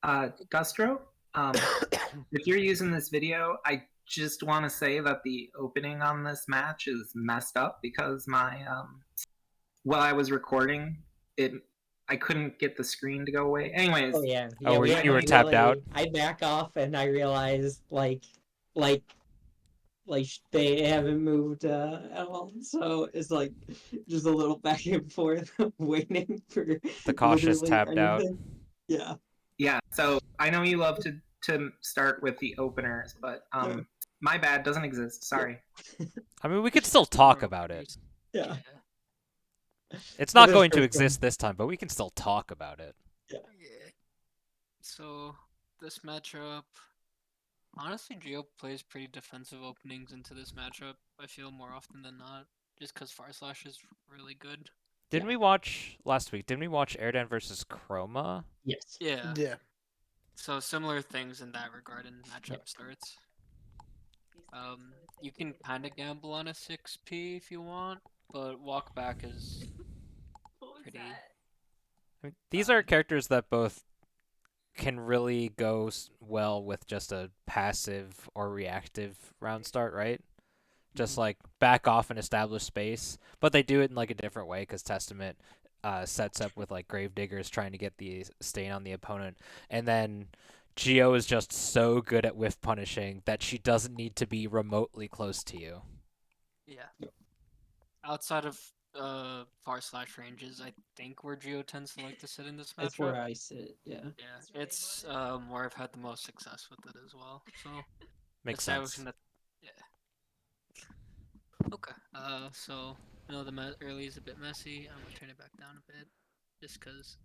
Dostrow, if you're using this video, I just want to say that the opening on this match is messed up because my while I was recording, it I couldn't get the screen to go away. Anyways, Oh yeah, Oh, we you were actually tapped out? I back off and I realized like they haven't moved at all, so it's like just a little back and forth waiting for The cautious literally tapped out. anything. Yeah. yeah. So I know you love to start with the openers, but my bad, doesn't exist. Sorry. I mean, we could still talk about it. Yeah. It's For not this going to first exist one. this time, but we can still talk about it. Yeah. So this matchup, honestly, Geo plays pretty defensive openings into this matchup. I feel more often than not, just because Far Slash is really good. Didn't we watch last week? Didn't we watch Erdan versus Chroma? Yes. Yeah. Yeah. So similar things in that regard in matchup starts. You can kind of gamble on a 6P if you want, but walk back is pretty. I mean, these are characters that both can really go well with just a passive or reactive round start, right? Just like back off and establish space, but they do it in like a different way because Testament sets up with like Gravediggers trying to get the stain on the opponent, and then Geo is just so good at whiff punishing that she doesn't need to be remotely close to you. Yeah. Outside of Far Slash ranges, I think where Geo tends to like to sit in this matchup. That's where I sit. Yeah. Yeah, it's where I've had the most success with it as well. So Makes sense. that. Yeah. Okay. So I know the early is a bit messy. I'm gonna turn it back down a bit, just cause.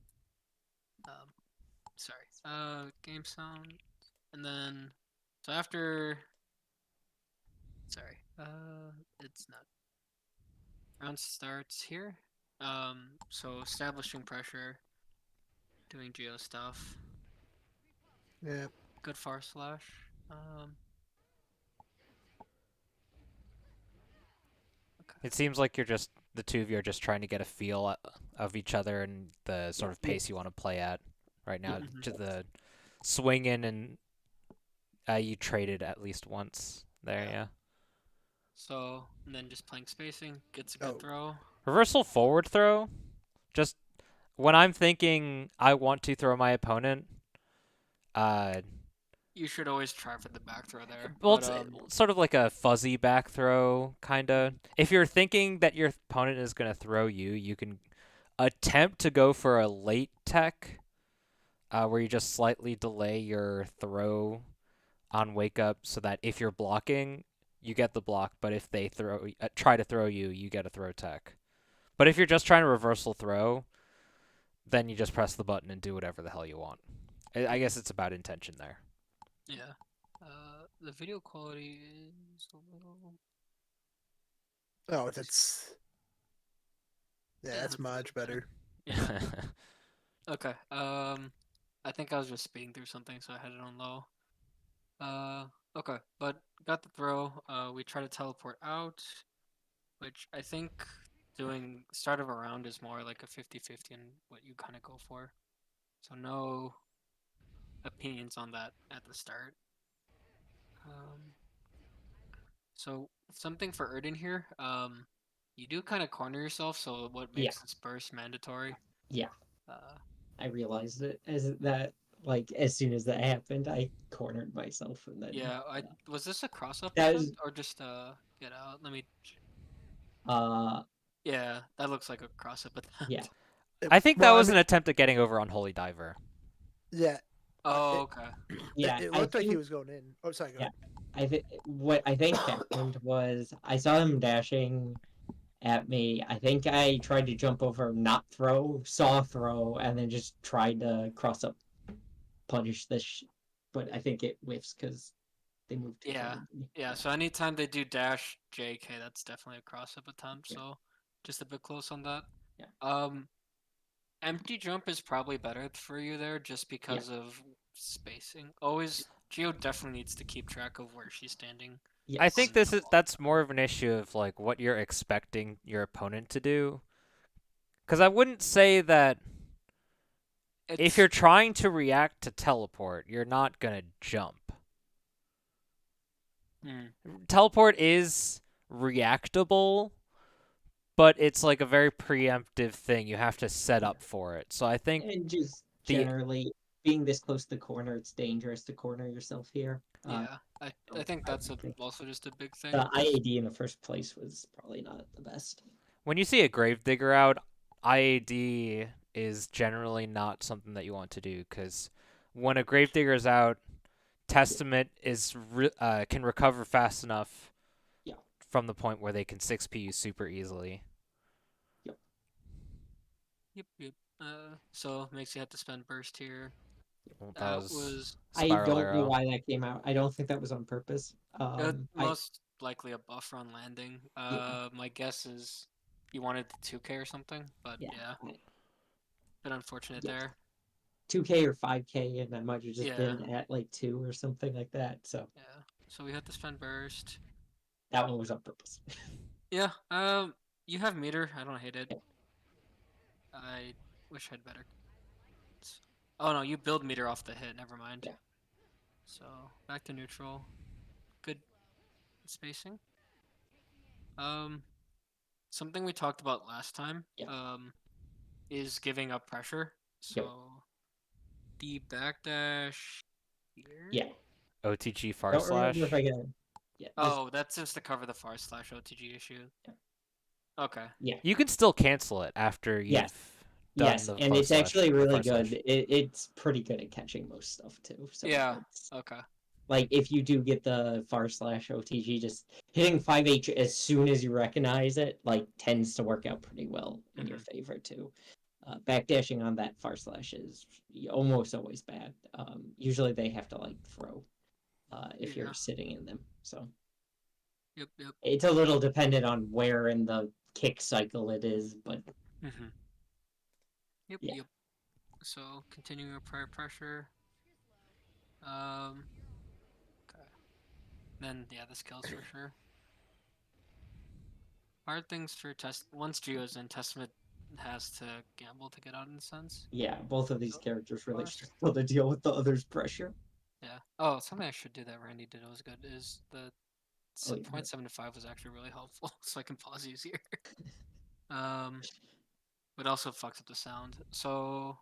Sorry. Game sound, and then so after. Sorry. It's not. Round starts here. So establishing pressure, doing Geo stuff. Yeah. Good Far Slash. It seems like the two of you are just trying to get a feel of each other and the sort of pace you want to play at right now. To the swing in, and you traded at least once there, yeah. So, and then just playing spacing, gets a good throw. Reversal forward throw, just when I'm thinking I want to throw my opponent, you should always try for the back throw there. Well, but, it's sort of like a fuzzy back throw, kind of. If you're thinking that your opponent is going to throw you, you can attempt to go for a late tech, where you just slightly delay your throw on wake up so that if you're blocking, you get the block, but if they try to throw you, you get a throw tech. But if you're just trying to reversal throw, then you just press the button and do whatever the hell you want. I guess it's about intention there. Yeah. The video quality is a little. Oh, that's much better. Yeah. Okay. I think I was just speeding through something, so I had it on low. Okay, but got the throw. We try to teleport out, which I think doing start of a round is more like a 50-50 and what you kind of go for. So no opinions on that at the start. So something for Erdan here. You do kind of corner yourself, so what makes this burst mandatory? Yeah. I realized it as soon as that happened, I cornered myself and then. Yeah, was this a cross up or just get out? Let me. Yeah, that looks like a cross up attempt. Yeah. I think that was an attempt at getting over on Holy Diver. Yeah. Oh, okay. Yeah. It looked like he was going in. Oh, sorry. Go ahead. What I think happened was I saw him dashing at me. I think I tried to jump over, not throw, saw throw, and then just tried to cross up, punish this. But I think it whiffs because they moved. Yeah. So anytime they do dash JK, that's definitely a cross up attempt. Yeah. So just a bit close on that. Yeah. Empty jump is probably better for you there, just because of spacing. Geo definitely needs to keep track of where she's standing. Yes. I think that's more of an issue of like what you're expecting your opponent to do. Because I wouldn't say that if you're trying to react to teleport, you're not gonna jump. Teleport is reactable, but it's like a very preemptive thing. You have to set up for it. So I think And just generally being this close to the corner, it's dangerous to corner yourself here. Yeah, I think that's also just a big thing. The IAD in the first place was probably not the best. when you see a Gravedigger out, IAD is generally not something that you want to do, because when a Gravedigger is out, Testament is can recover fast enough from the point where they can 6P you super easily. Yep. So makes you have to spend burst here. Well, That was I Spiral don't know Arrow. why that came out. I don't think that was on purpose. most likely a buffer on landing. My guess is you wanted the 2K or something, but yeah. Bit unfortunate there. 2K or 5K, and I might have just Yeah. been at like 2 or something like that. So Yeah. So we had to spend burst. that one was on purpose. Yeah. You have meter. I don't hate it. I wish I had better. Oh no, you build meter off the hit. Never mind. Yeah. So back to neutral. Good spacing. Something we talked about last time. Is giving up pressure. So the backdash here. Yeah. OTG far Don't slash. remember if I can. Yeah. Oh, that's just to cover the far slash OTG issue. Yeah. Okay. Yeah. You can still cancel it after you've done the and far it's slash, actually really far good. slash. It's pretty good at catching most stuff too. So yeah. Okay. Like if you do get the far slash OTG, just hitting 5H as soon as you recognize it, like tends to work out pretty well in your favor too. Backdashing on that far slash is almost always bad. Usually they have to like throw if you're sitting in them. So Yep. it's a little dependent on where in the kick cycle it is, but Yep. So continuing our prior pressure. Okay. Then the skills for sure. Hard things for test. Once Geo's in, Testament has to gamble to get out in a sense. Yeah, both of these characters really struggle to deal with the other's pressure. Yeah. Oh, something I should do that Randy did was good is the 0.75 was actually really helpful, so I can pause easier. But also fucks up the sound. So,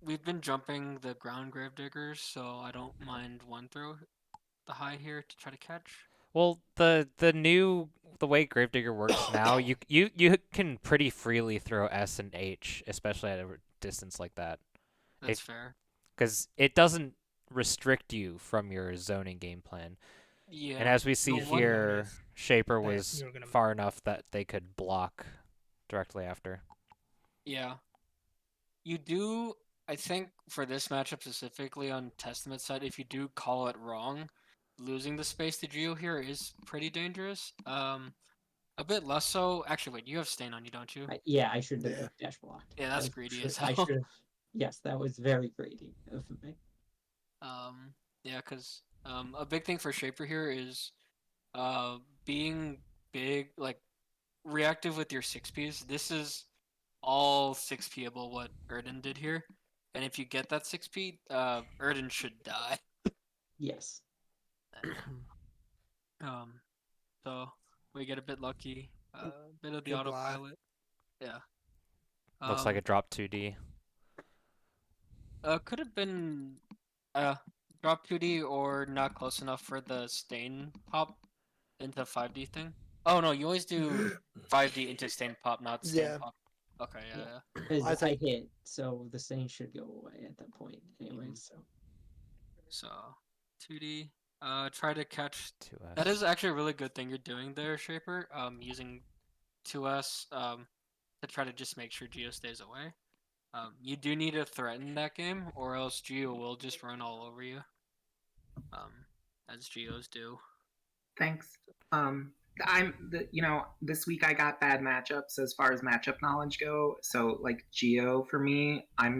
we've been jumping the ground Gravediggers, so I don't mind one throw the high here to try to catch. Well, the way Gravedigger works now, you can pretty freely throw S and H, especially at a distance like that. That's fair. Because it doesn't restrict you from your zoning game plan. Yeah. And as we see here, Shaper was far enough that they could block directly after. Yeah. You do, I think, for this matchup specifically on Testament side, if you do call it wrong, losing the space to Geo here is pretty dangerous. A bit less so. Actually, wait, you have Stain on you, don't you? Yeah, I should have dash blocked. Yeah, that's greedy as hell. I should have. Yes, that was very greedy of me. Yeah, because a big thing for Shaper here is being big, like reactive with your 6Ps. This is all 6P-able what Erdan did here. And if you get that 6P, Erdan should die. Yes. So we get a bit lucky. A bit of the autopilot. Yeah. Looks like it dropped 2D. Could have been drop 2D or not close enough for the stain pop into 5D thing. Oh no, you always do 5D into stain pop, not stain pop. Okay, yeah. Because I hit, so the stain should go away at that point anyway. So 2D. Try to catch 2S. That is actually a really good thing you're doing there, Shaper. Using 2S to try to just make sure Geo stays away. You do need to threaten that game, or else Geo will just run all over you. As Geos do. Thanks. This week I got bad matchups as far as matchup knowledge go. So like Geo for me, I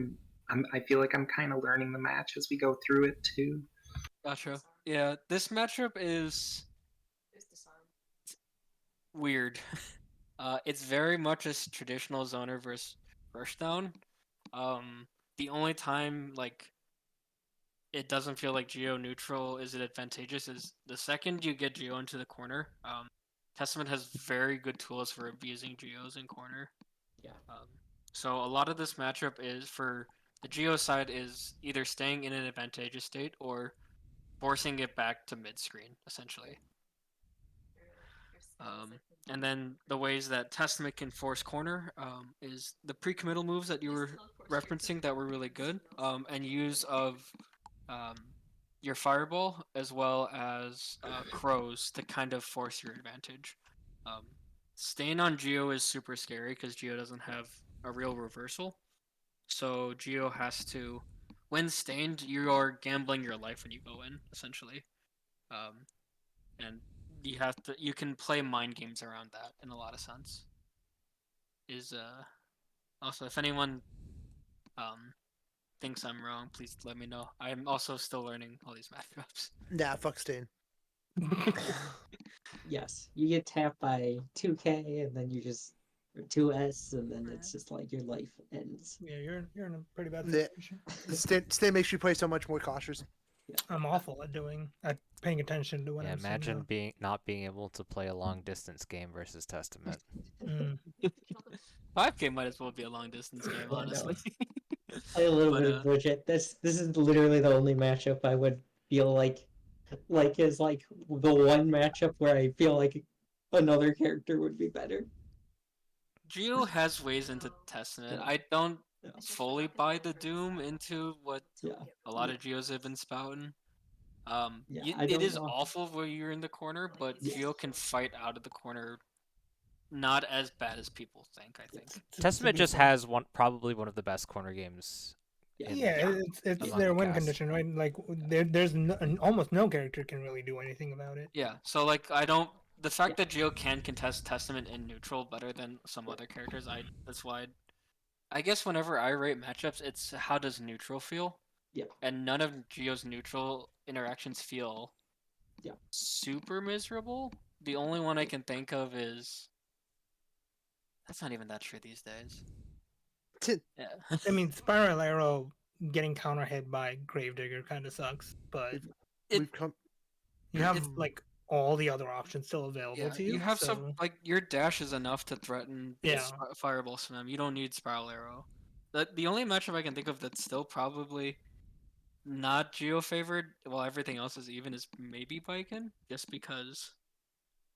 feel like I'm kind of learning the match as we go through it too. Gotcha. Yeah, this matchup is weird. It's very much a traditional zoner versus rushdown. The only time like it doesn't feel like geo neutral is it advantageous is the second you get geo into the corner. Testament has very good tools for abusing geos in corner. Yeah. So a lot of this matchup is for the geo side is either staying in an advantageous state or forcing it back to mid screen essentially. And then the ways that Testament can force corner is the pre-committal moves that you were referencing that were really good, and use of um, your fireball as well as crows to kind of force your advantage. Um, Staying on Geo is super scary because Geo doesn't have a real reversal. So Geo has to, when stained, you are gambling your life when you go in, essentially. Um, and you can play mind games around that in a lot of sense. Is Also, if anyone thinks I'm wrong, please let me know. I'm also still learning all these matchups. Nah, fuck Stain. Yes, you get tapped by 2K, and then you just or 2S, and then it's just like your life ends. Yeah, you're in a pretty bad Yeah. situation. Stain makes you play so much more cautious. I'm awful at paying attention to what Yeah, I'm saying. imagine not being able to play a long distance game versus Testament. 5K might as well be a long distance game, Yeah, no. honestly. Play a little But, bit of Bridget. This is literally the only matchup I would feel like is like the one matchup where I feel like another character would be better. Geo has ways into Testament. Yeah. I don't Yeah. fully buy the Doom into what Yeah. a lot of Geos have been spouting. Yeah, I It don't is know. awful where you're in the corner, but Yes. Geo can fight out of the corner not as bad as people think, I think. Testament just has probably one of the best corner games. Yeah, it's among their the win cast. condition, right? Like there's almost no character can really do anything about it. Yeah, so like the fact that Geo can contest Testament in neutral better than some other characters, that's why I guess whenever I rate matchups, it's how does neutral feel? Yeah. And none of Geo's neutral interactions feel super miserable. The only one I can think of is that's not even that true these days. Yeah. I mean, Spiral Arrow getting counter hit by Gravedigger kind of sucks, but We've come. you have like all the other options still available to you. You have so... some like your dash is enough to threaten Fireball Swim. You don't need Spiral Arrow. The only matchup I can think of that's still probably not Geo favored, while everything else is even, is maybe Biken, just because.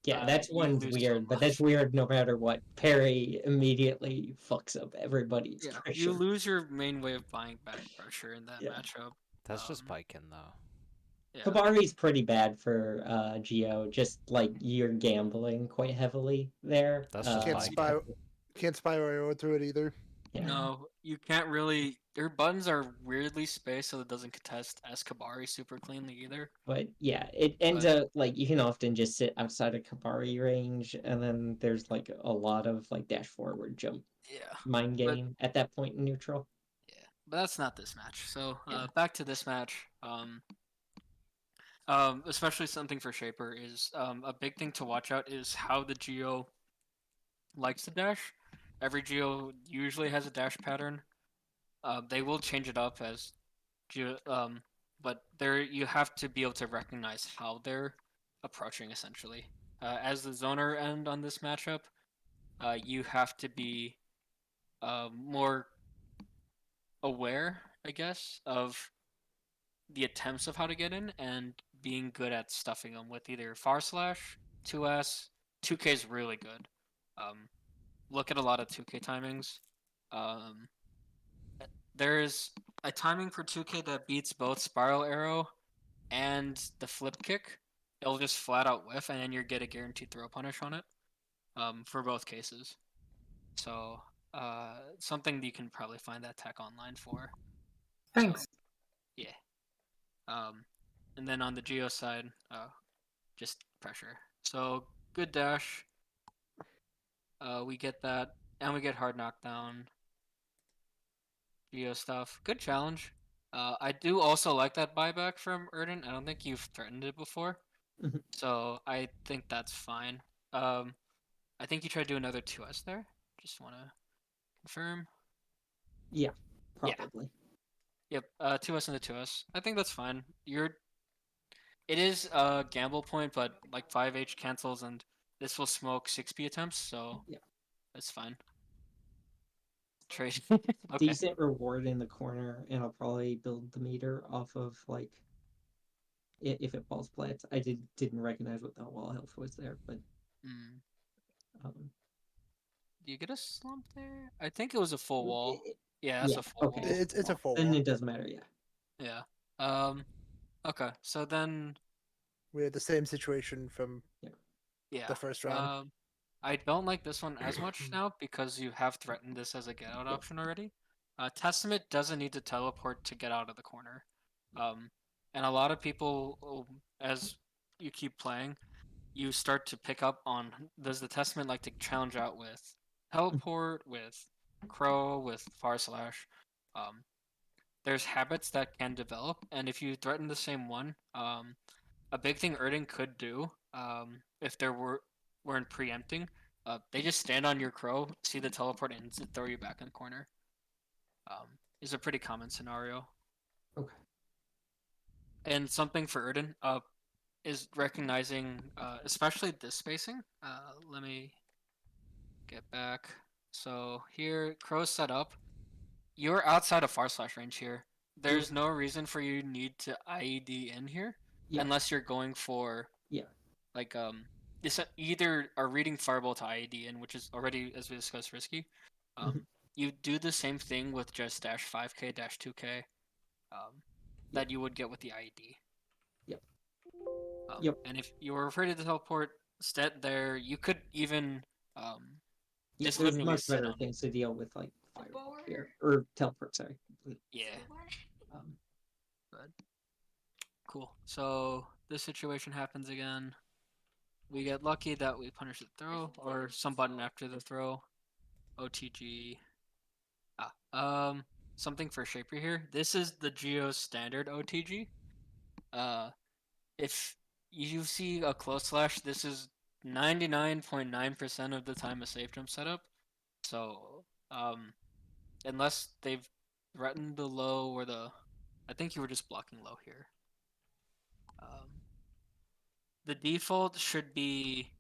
Yeah, that's one's lose so weird, but that's weird no matter what. Parry immediately fucks up everybody's pressure. You lose your main way of buying back pressure in that matchup. That's just Biken though. Yeah. Kabari's pretty bad for Geo, just like you're gambling quite heavily there. That's just can't spiral arrow through it either. Yeah. No, you can't really. Your buttons are weirdly spaced so it doesn't contest Kabari super cleanly either. But yeah, it ends up like you can often just sit outside of Kabari range, and then there's like a lot of like dash forward jump mind game at that point in neutral. Yeah, but that's not this match. So back to this match. Especially something for Shaper is a big thing to watch out is how the Geo likes to dash. Every Geo usually has a dash pattern. They will change it up as Geo, but you have to be able to recognize how they're approaching essentially. As the zoner end on this matchup, you have to be more aware, I guess, of the attempts of how to get in and being good at stuffing them with either far slash, 2S, 2K is really good. Look at a lot of 2K timings. There's a timing for 2K that beats both Spiral Arrow and the flip kick. It'll just flat out whiff, and then you get a guaranteed throw punish on it. For both cases. So something that you can probably find that tech online for. Thanks. So, yeah. And then on the Geo side, just pressure. So good dash. We get that, and we get hard knockdown. Geo stuff. Good challenge. I do also like that buyback from Erdan. I don't think you've threatened it before, so I think that's fine. I think you tried to do another 2S there. Just want to confirm. Yeah, Yeah. probably. Yep. 2S and the 2S. I think that's fine. It is a gamble point, but like 5H cancels and this will smoke 6P attempts, so Yeah. that's fine. Trade. Okay. Decent reward in the corner, and I'll probably build the meter off of like if it falls flat. I didn't recognize what the wall health was there, but Mm. um, Do you get a slump there? I think it was a full wall. it- Yeah, that's yeah, a full okay. wall. It's a full Then wall. it doesn't matter. Yeah. Yeah. Okay. So then, We had the same situation from yeah. the first round. I don't like this one as much now because you have threatened this as a get out option already. Testament doesn't need to teleport to get out of the corner. And a lot of people, as you keep playing, you start to pick up on, does the Testament like to challenge out with teleport, with Crow, with Far Slash? There's habits that can develop, and if you threaten the same one, a big thing Erdan could do, if there weren't preempting, they just stand on your Crow, see the teleport, and throw you back in the corner. Is a pretty common scenario. Okay. And something for Erdan, is recognizing, especially this spacing. Let me get back. So here, Crow's set up. You're outside of Far Slash range here. There's no reason for you to need to IED in here, Yeah. unless you're going for like this either are reading Fireball to IED in, which is already, as we discussed, risky. You do the same thing with just dash 5k dash 2k, that you would get with the IED. Yep. And if you were afraid of the teleport, stat there, you could even There's literally much sit better on it. things to deal with, like fireball here or teleport. Sorry. Yeah. Um, Cool. So this situation happens again. We get lucky that we punish the throw or some button after the throw. OTG. Something for Shaper here. This is the Geo standard OTG. If you see a close slash, this is 99.9% of the time a safe jump setup. So, unless they've threatened the low or I think you were just blocking low here. The default should be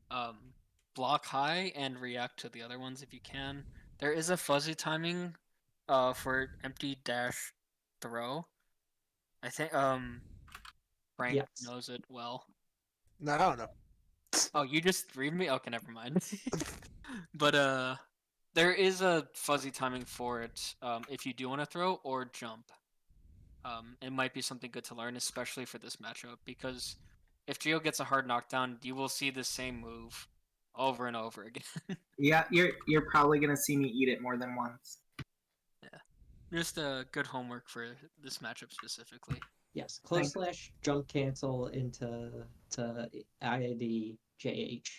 block high and react to the other ones if you can. There is a fuzzy timing for empty dash throw. I think Frank Yes. knows it well. No, I don't know. Oh, you just read me? Okay, never mind. But there is a fuzzy timing for it if you do want to throw or jump. It might be something good to learn, especially for this matchup, because if Geo gets a hard knockdown, you will see the same move over and over again. Yeah, you're probably gonna see me eat it more than once. Yeah, just good homework for this matchup specifically. Yes, close Thanks. slash jump cancel into IID JH.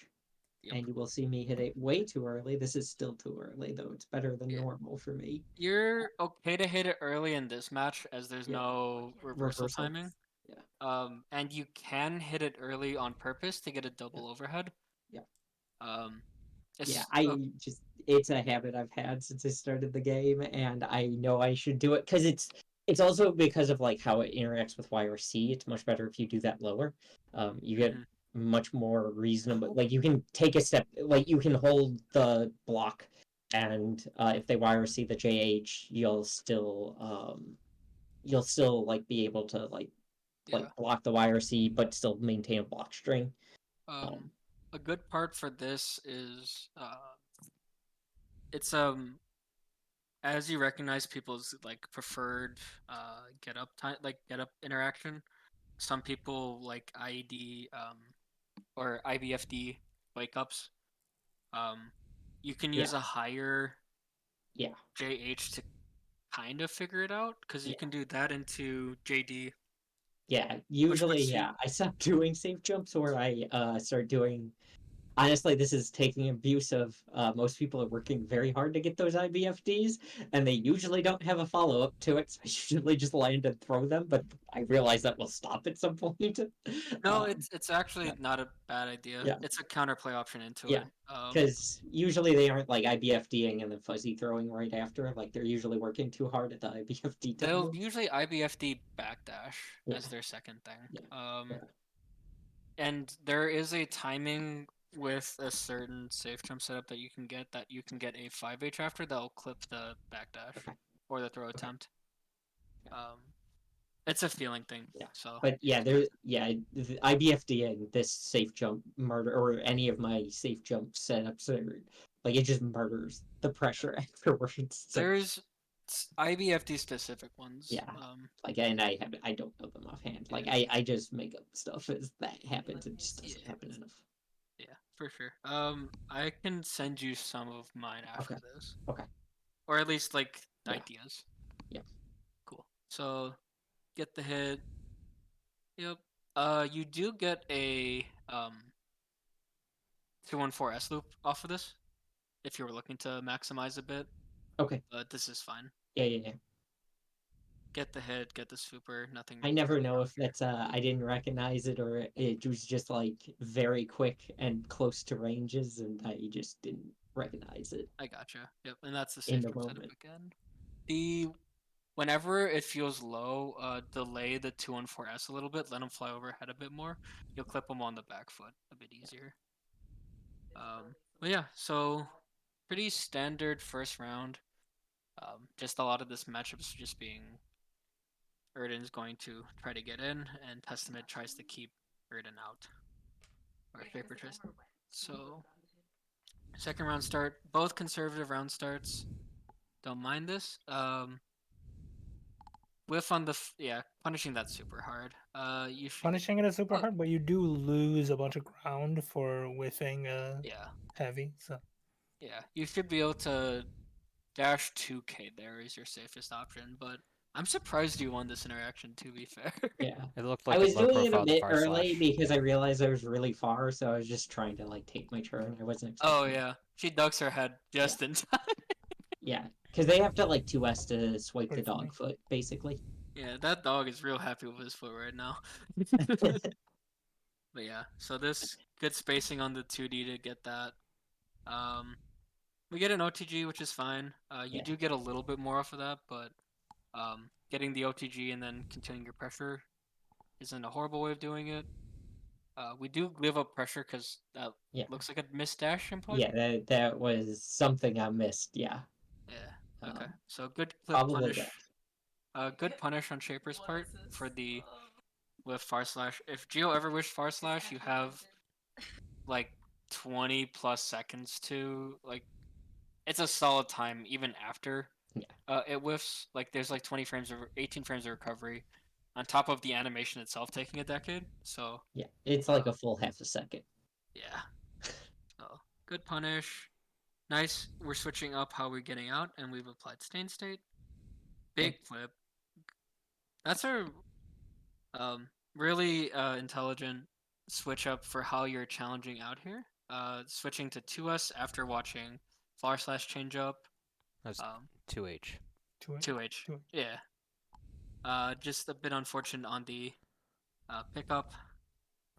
Yep. And you will see me hit it way too early. This is still too early, though. It's better than Yeah. normal for me. You're okay to hit it early in this match as there's Yeah. no reversal timing. Yeah. And you can hit it early on purpose to get a double overhead. Yeah. It's, It's a habit I've had since I started the game, and I know I should do it because it's also because of like how it interacts with YRC. It's much better if you do that lower. You get much more reasonable. Like you can take a step, like you can hold the block, and if they YRC the JH, you'll still like be able to like block the YRC, but still maintain a block string. A good part for this is it's as you recognize people's like preferred get up time, like get up interaction. Some people like IED or IBFD wake ups. You can use a higher JH to kind of figure it out because you can do that into JD. Yeah, usually, I stopped doing safe jumps, or I start doing honestly, this is taking abuse of most people are working very hard to get those IBFDs, and they usually don't have a follow up to it. So I usually just land and throw them, but I realize that will stop at some point. No, Um, it's actually yeah. not a bad idea. Yeah. It's a counterplay option into Yeah. it. Because usually they aren't like IBFDing and then fuzzy throwing right after. Like they're usually working too hard at the IBFD They'll time. usually IBFD backdash Yeah. as their second thing. Yeah. Yeah. And there is a timing with a certain safe jump setup that you can get a 5H after that'll clip the backdash Okay. or the throw attempt. It's a feeling thing. Yeah. So But yeah, the IBFDing this safe jump murder or any of my safe jump setups are like it just murders the pressure afterwards. So there's IBFD specific ones. yeah. Like and I don't know them offhand. Like Yeah. I just make up stuff as that happens. It just doesn't Yeah. happen enough. Yeah, for sure. I can send you some of mine after Okay. this. Okay. Or at least like Yeah. ideas. Yeah. Cool. So get the hit. Yep. You do get a 214S loop off of this if you were looking to maximize a bit, Okay. but this is fine. Yeah. Get the hit, get the super, nothing. I never really know wrong if here. that's I didn't recognize it or it was just like very quick and close to ranges and I just didn't recognize it I gotcha. Yep, and that's the in safe the jump setup moment. again. The Whenever it feels low, delay the 214S a little bit, let them fly overhead a bit more. You'll clip them on the back foot a bit easier. But yeah, so pretty standard first round. Just a lot of this matchup is just being Erdan's going to try to get in, and Testament tries to keep Erdan out. Or Shaper tries. So second round start, both conservative round starts. Don't mind this. Whiff on the punishing that super hard. You should Punishing it is super oh, hard, but you do lose a bunch of ground for whiffing yeah, heavy. So you should be able to dash 2K there is your safest option, but I'm surprised you won this interaction. To be fair, Yeah. It looked I like was low doing it a profile the bit far early slash. because I realized I was really far, so I was just trying to like take my turn. I wasn't oh expecting. yeah, she ducks her head just in time. Yeah, because they have to like 2S to swipe the wait for me. dog foot, basically. Yeah, that dog is real happy with his foot right now. But yeah, so this good spacing on the 2D to get that. Um, we get an OTG, which is fine. You Yeah. do get a little bit more off of that, but getting the OTG and then continuing your pressure isn't a horrible way of doing it. We do give up pressure because that Yeah. looks like a missed dash input. Yeah, that was something I missed. Yeah. Yeah. Okay. So good clip Probably punish. that. Good punish on Shaper's part for the with far slash. If Geo ever wished far slash, you have like 20 plus seconds to like. It's a solid time even after it whiffs. Like there's like 20 frames or 18 frames of recovery, on top of the animation itself taking a decade. So Yeah, it's like a full half a second. yeah. So good punish. Nice. We're switching up how we're getting out, and we've applied stain state. Big flip. That's a really intelligent switch up for how you're challenging out here. Switching to 2S after watching far slash change up. That's 2H. 2H. Yeah. Just a bit unfortunate on the pickup.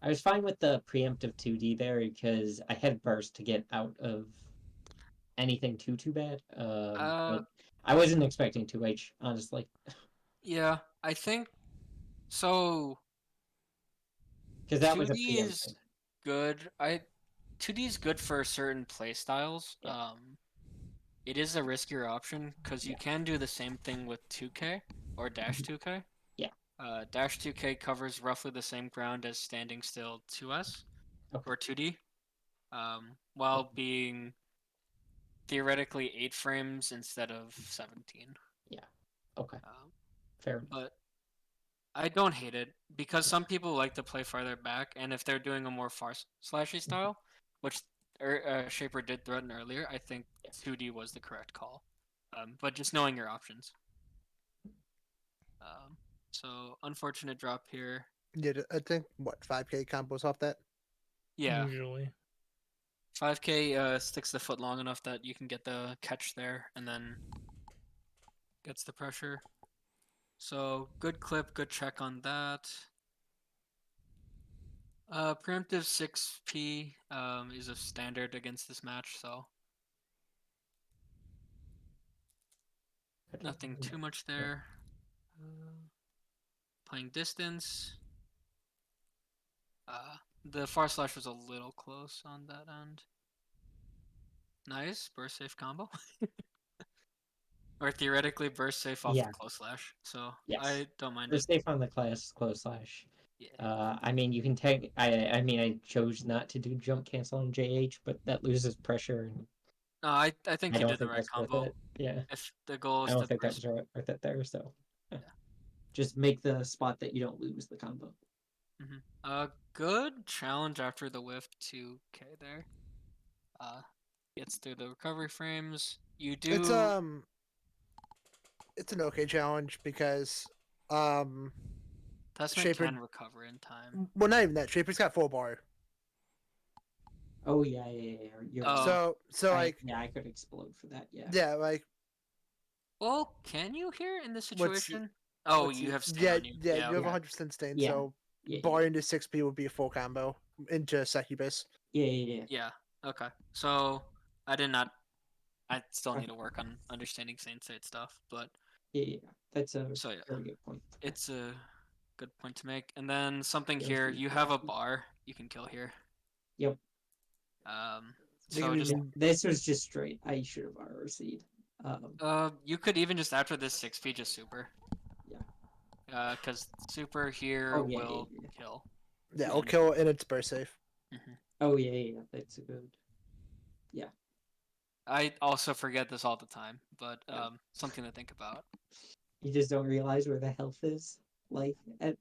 I was fine with the preemptive 2D there because I had burst to get out of anything too bad. But I wasn't expecting 2H, honestly. Yeah, I think so. Because that was a 2D is preemptive. good. 2D is good for certain play styles. Yeah. It is a riskier option because you can do the same thing with 2K or dash 2K. Yeah. Dash 2K covers roughly the same ground as standing still 2S or 2D, while being theoretically 8 frames instead of 17. Yeah. Okay. Fair enough. But I don't hate it because some people like to play farther back, and if they're doing a more far slashy style, which Shaper did threaten earlier, I think 2D was the correct call. But just knowing your options. So unfortunate drop here. Yeah, I think what 5K combos off that. Yeah. Usually. 5K sticks the foot long enough that you can get the catch there, and then gets the pressure. So good clip, good check on that. Preemptive 6P is a standard against this match, so nothing too much there. Playing distance. The far slash was a little close on that end. Nice, burst safe combo. Or theoretically burst safe off Yeah. the close slash, so Yes. I don't mind We're it. safe on the class close slash. Yeah. I mean, you can take. I mean, I chose not to do jump cancel on JH, but that loses pressure, and No, I think I you don't did the think right that's worth combo. it. Yeah, If the goal I is don't to think that burst, was worth it there. So, Yeah. just make the spot that you don't lose the combo. Good challenge after the whiff 2K there. Gets through the recovery frames. You do. It's an okay challenge because Testament Shaper. can recover in time. Well, not even that. Shaper's got full bar. Oh yeah. You're Oh. So like I could explode for that. Yeah. yeah, like Well, can you here in this What's- situation? Oh, what's you the- have stain yeah, on you. yeah, Yeah. you have Yeah. 100% stain. Yeah. So Yeah. bar into 6P would be a full combo into Succubus. Yeah. Yeah. Okay. So I did not. I still need to work on understanding Saint State stuff, but Yeah. That's a so yeah, very good point. it's a good point to make. And then something Yeah, here. so You have a bar. You can kill here. Yep. You So can just even- This was just straight. I should have RC'd. you could even just after this 6P just super. Yeah. Because super here Oh, yeah, will yeah. kill. Yeah, it'll kill and it's burst safe. Oh yeah. That's a good. Yeah. I also forget this all the time, but Yeah. something to think about. You just don't realize where the health is, like at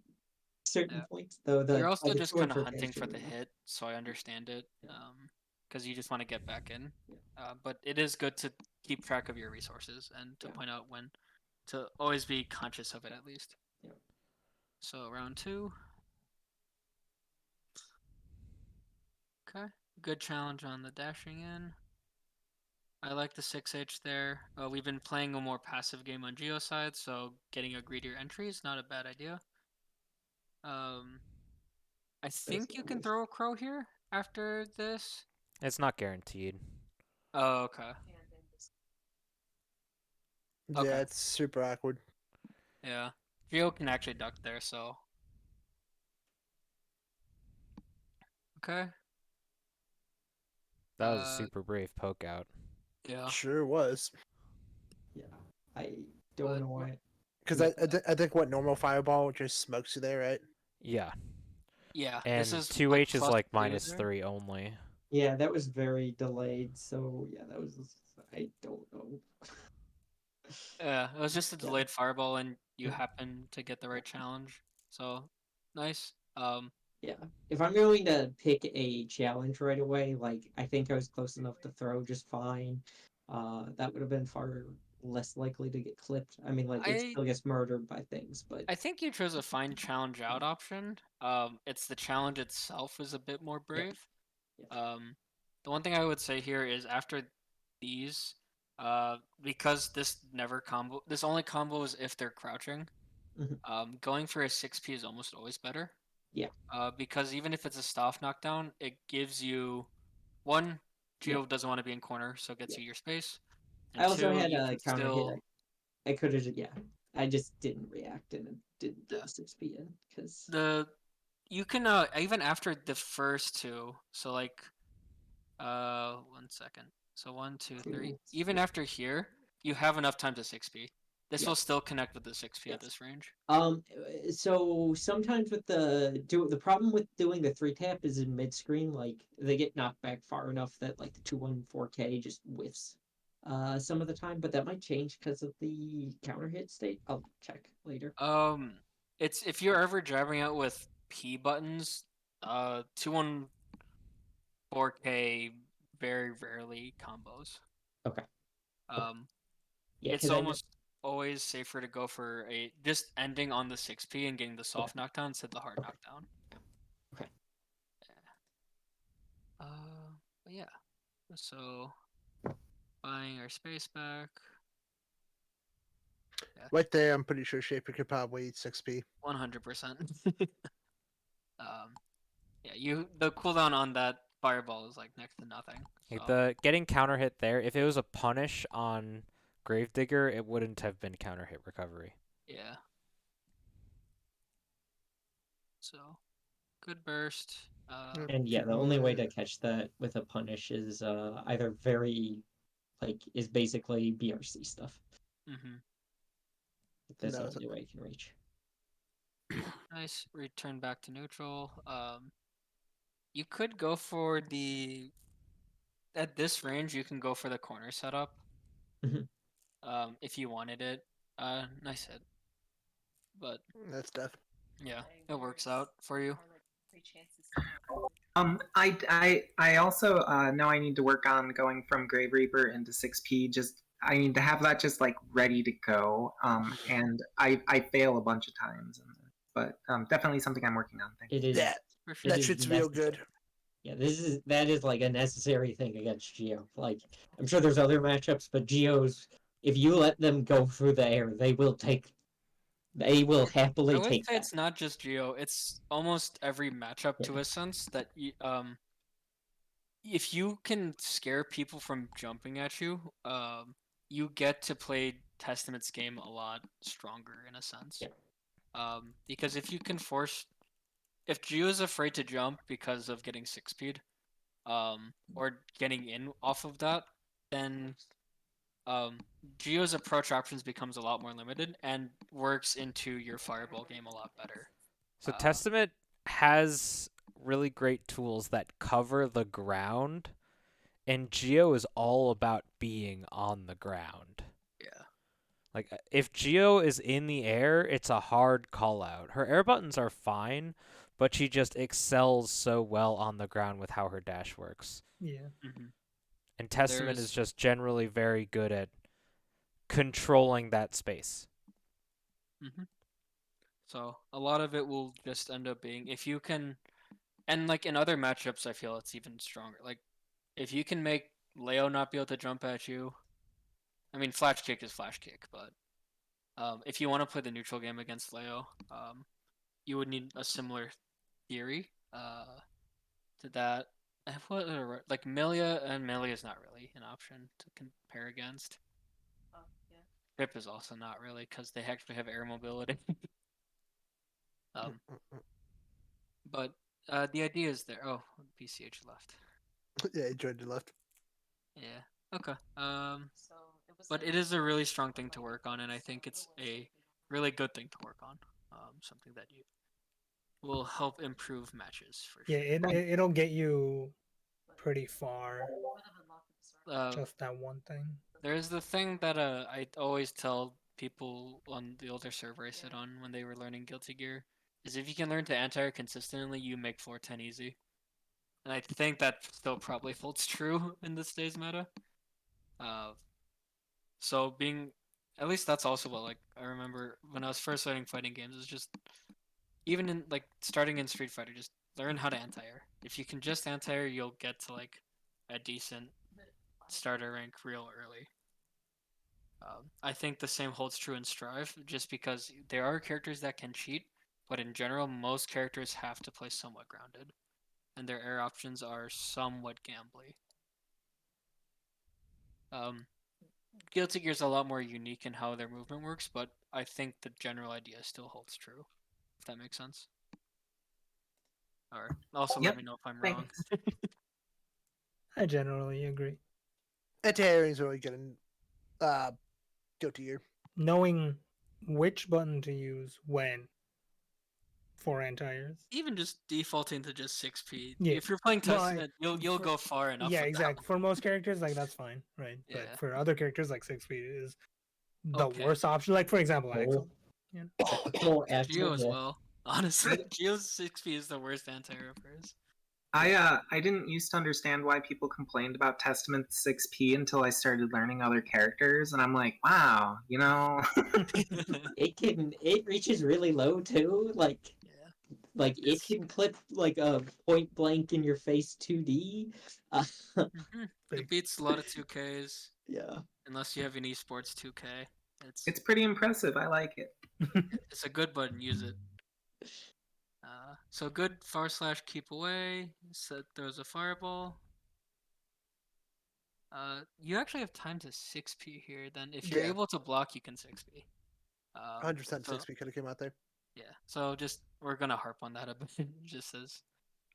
certain Yeah. points. Though You're also the just 2 and kind of 4 hunting cast for the really- hit, so I understand it. Yeah. Because you just want to get back in. Yeah. But it is good to keep track of your resources and to point out when to always be conscious of it at least. Yeah. So round 2. Okay, good challenge on the dashing in. I like the 6H there. We've been playing a more passive game on Geo side, so getting a greedier entry is not a bad idea. I think you can throw a crow here after this. It's not guaranteed. Oh, okay. Yeah, Okay. it's super awkward. Yeah. Geo can actually duck there, so. Okay. That was a super brave poke out. Yeah. Sure was. Yeah. I don't know why. Because I think what normal fireball just smokes you there, right? Yeah. Yeah. And This is 2H is like +2 there. -3 only. Yeah, that was very delayed. So yeah, that was. I don't know. Yeah, it was just a Yeah. delayed fireball, and you Yeah. happen to get the right challenge. So, nice. Yeah. If I'm going to pick a challenge right away, like I think I was close enough to throw just fine. That would have been far less likely to get clipped. I mean, like it I still gets murdered by things, but I think you chose a fine challenge out option. It's the challenge itself is a bit more brave. Yeah. The one thing I would say here is after these, because this only combos if they're crouching. Mhm. Going for a 6P is almost always better. Yeah. Because even if it's a staff knockdown, it gives you one, Geo doesn't want to be in corner, so it gets Yeah. you your space. And I also 2, had you a can counter still hit. I could have, yeah. I just didn't react and it didn't get Yeah. 6P in because you can even after the first 2, so like 1 second. So 1, 2, 3. Cool. Even Yeah. after here, you have enough time to 6P. This Yeah. will still connect with the 6P at Yes. this range. So sometimes with the problem with doing the 3 tap is in mid screen, like they get knocked back far enough that like the 214K just whiffs some of the time, but that might change because of the counter hit state. I'll check later. It's if you're ever jabbing out with P buttons, 214K very rarely combos. Okay. Yeah, It's 'cause I know- almost always safer to go for a just ending on the 6P and getting the soft knockdown instead of the hard knockdown. Okay. But yeah. So buying our space back. Right there, I'm pretty sure Shaper could probably eat 6p. 100%. Yeah, the cooldown on that fireball is like next to nothing. So. Like the getting counter hit there, if it was a punish on Gravedigger, it wouldn't have been counter hit recovery. Yeah. So, good burst. And yeah, the only way to catch that with a punish is either is basically BRC stuff. Mm-hmm. That's the No, only way you can reach. Nice. Return back to neutral. You could go for at this range, you can go for the corner setup. Mhm. If you wanted it. Nice hit. But that's death. yeah, it works out for you. I also know I need to work on going from Grave Reaper into 6p. Just I need to have that just like ready to go. And I fail a bunch of times, but definitely something I'm working on. Thank you. It is. Yeah, For sure. that is shit's real necessary. good. Yeah, that is like a necessary thing against Geo. Like I'm sure there's other matchups, but Geos, if you let them go through the air, they will happily I would take say that. it's not just Geo. It's almost every matchup to Yeah. a sense that if you can scare people from jumping at you, you get to play Testament's game a lot stronger in a sense. Yeah. Because if you can if Geo is afraid to jump because of getting 6-speed, or getting in off of that, then Geo's approach options becomes a lot more limited and works into your fireball game a lot better. So Testament has really great tools that cover the ground, and Geo is all about being on the ground. Yeah. Like if Geo is in the air, it's a hard call out. Her air buttons are fine, but she just excels so well on the ground with how her dash works. Yeah. Mm-hmm. And Testament is just generally very good at controlling that space. Mm-hmm. So a lot of it will just end up being if you can, and like in other matchups, I feel it's even stronger. Like if you can make Leo not be able to jump at you, I mean flash kick is flash kick, but if you want to play the neutral game against Leo, you would need a similar theory to that. What like Melia, and Melia is not really an option to compare against. Pip is also not really because they actually have air mobility. But the idea is there. Oh, PCH left. Yeah, he joined the left. Yeah. Okay. But it is a really strong thing to work on, and I think it's a really good thing to work on. Something that you will help improve matches for Yeah, sure. it'll get you pretty far. Uh, Just that one thing. There's the thing that I always tell people on the older server I sit on when they were learning Guilty Gear is if you can learn to anti-air consistently, you make 410 easy. And I think that still probably holds true in this day's meta. So being, at least that's also what like I remember when I was first learning fighting games. It's just even in like starting in Street Fighter, just learn how to anti-air. If you can just anti-air, you'll get to like a decent starter rank real early. I think the same holds true in Strive, just because there are characters that can cheat, but in general, most characters have to play somewhat grounded, and their air options are somewhat gambly. Guilty Gear is a lot more unique in how their movement works, but I think the general idea still holds true, if that makes sense. Or also let me know if I'm wrong. I generally agree. Anti-airing is really good in Guilty Gear. Knowing which button to use when for anti-airs. Even just defaulting to just 6p. Yeah. If you're playing Well, Testament, you'll go far enough. Yeah, with exactly. that. For most characters, like that's fine, right? Yeah. But for other characters, like 6 feet is the Okay. worst option. Like for example, Oh. Axel. Yeah. Geo as well. Honestly, Geo's 6p is the worst anti-air of hers. I didn't used to understand why people complained about Testament 6p until I started learning other characters, and I'm like, wow, It reaches really low too. Like Yeah. Like it can clip like a point blank in your face 2D. It Big. beats a lot of 2Ks, Yeah. unless you have an esports 2K. It's pretty impressive. I like it. It's a good button. Use it. So good / keep away. Set throws a fireball. You actually have time to 6p here. Then if you're Yeah. able to block, you can 6p. 100% so, 6 could have came out there. Yeah. So just we're gonna harp on that a bit. Just as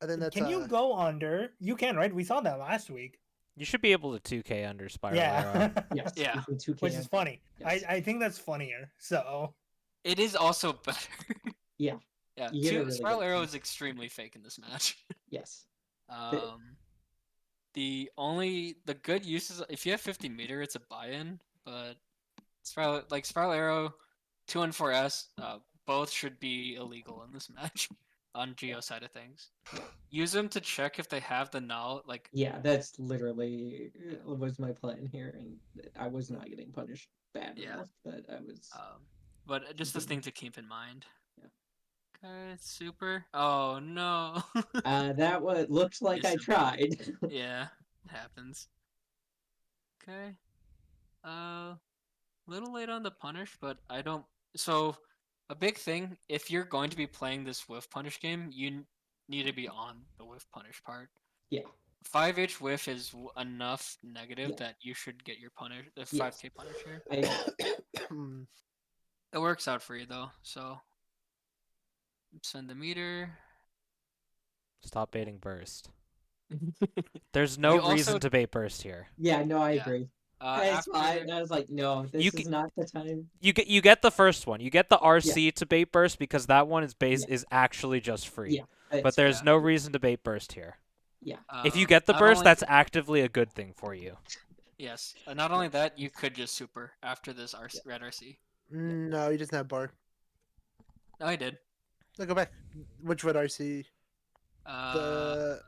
I think that's Can you go under? You can, right? We saw that last week. You should be able to 2K under Spiral Arrow. Yeah. Yes. Yeah. you can 2K Which is under. funny. Yes. I think that's funnier. So it is also better. Yeah. Yeah. You get a really Spiral good Arrow one. is extremely fake in this match. Yes. The good uses, if you have 50-meter, it's a buy-in, but Spiral Arrow 2 and 4S, both should be illegal in this match on Geo side of things. Use them to check if they have the knowledge. Yeah, that's literally was my plan here, and I was not getting punished bad enough that I was. But just this thing to keep in mind. Yeah. Okay, super. Oh no. That looks like I Yes, tried. Yeah, it happens. Okay. Little late on the punish, but I don't. So, a big thing, if you're going to be playing this whiff punish game, you need to be on the whiff punish part. Yeah. 5H whiff is enough negative Yeah. that you should get your punish, the Yes. 5K punish here. I It works out for you though, so send the meter. Stop baiting burst. There's no You reason also- to bait burst here. Yeah, no, I Yeah. agree. After, And I was like, no, this You is not the time. You get the first one. You get the RC to bait burst because that one is is actually just free. Yeah. But there's no reason to bait burst here. Yeah. If you get the not burst, only- that's actively a good thing for you. Yes. Not only that, you could just super after this red RC. No, he doesn't have bar. No, I did. No, go back. Which red RC? The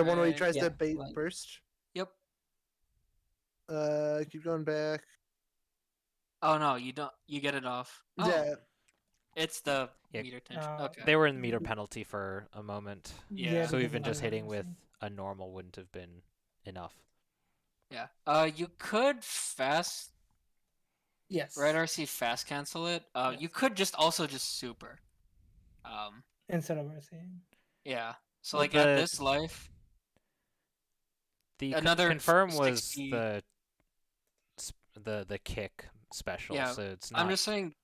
one where he tries Yeah, to bait like- burst? Yep. Keep going back. Oh no, you don't. You get it off. Oh, Yeah. it's the Yeah. meter tension. Oh. Okay. They were in meter penalty for a moment. Yeah. So because even of just the hitting with RC. a normal wouldn't have been enough. Yeah. You could fast Yes. red RC fast cancel it. Yes. You could just also just super. Instead of RC. Yeah. So Well, like at this life, The Another confirm was 60 the kick special. Yeah, So it's not. I'm just saying.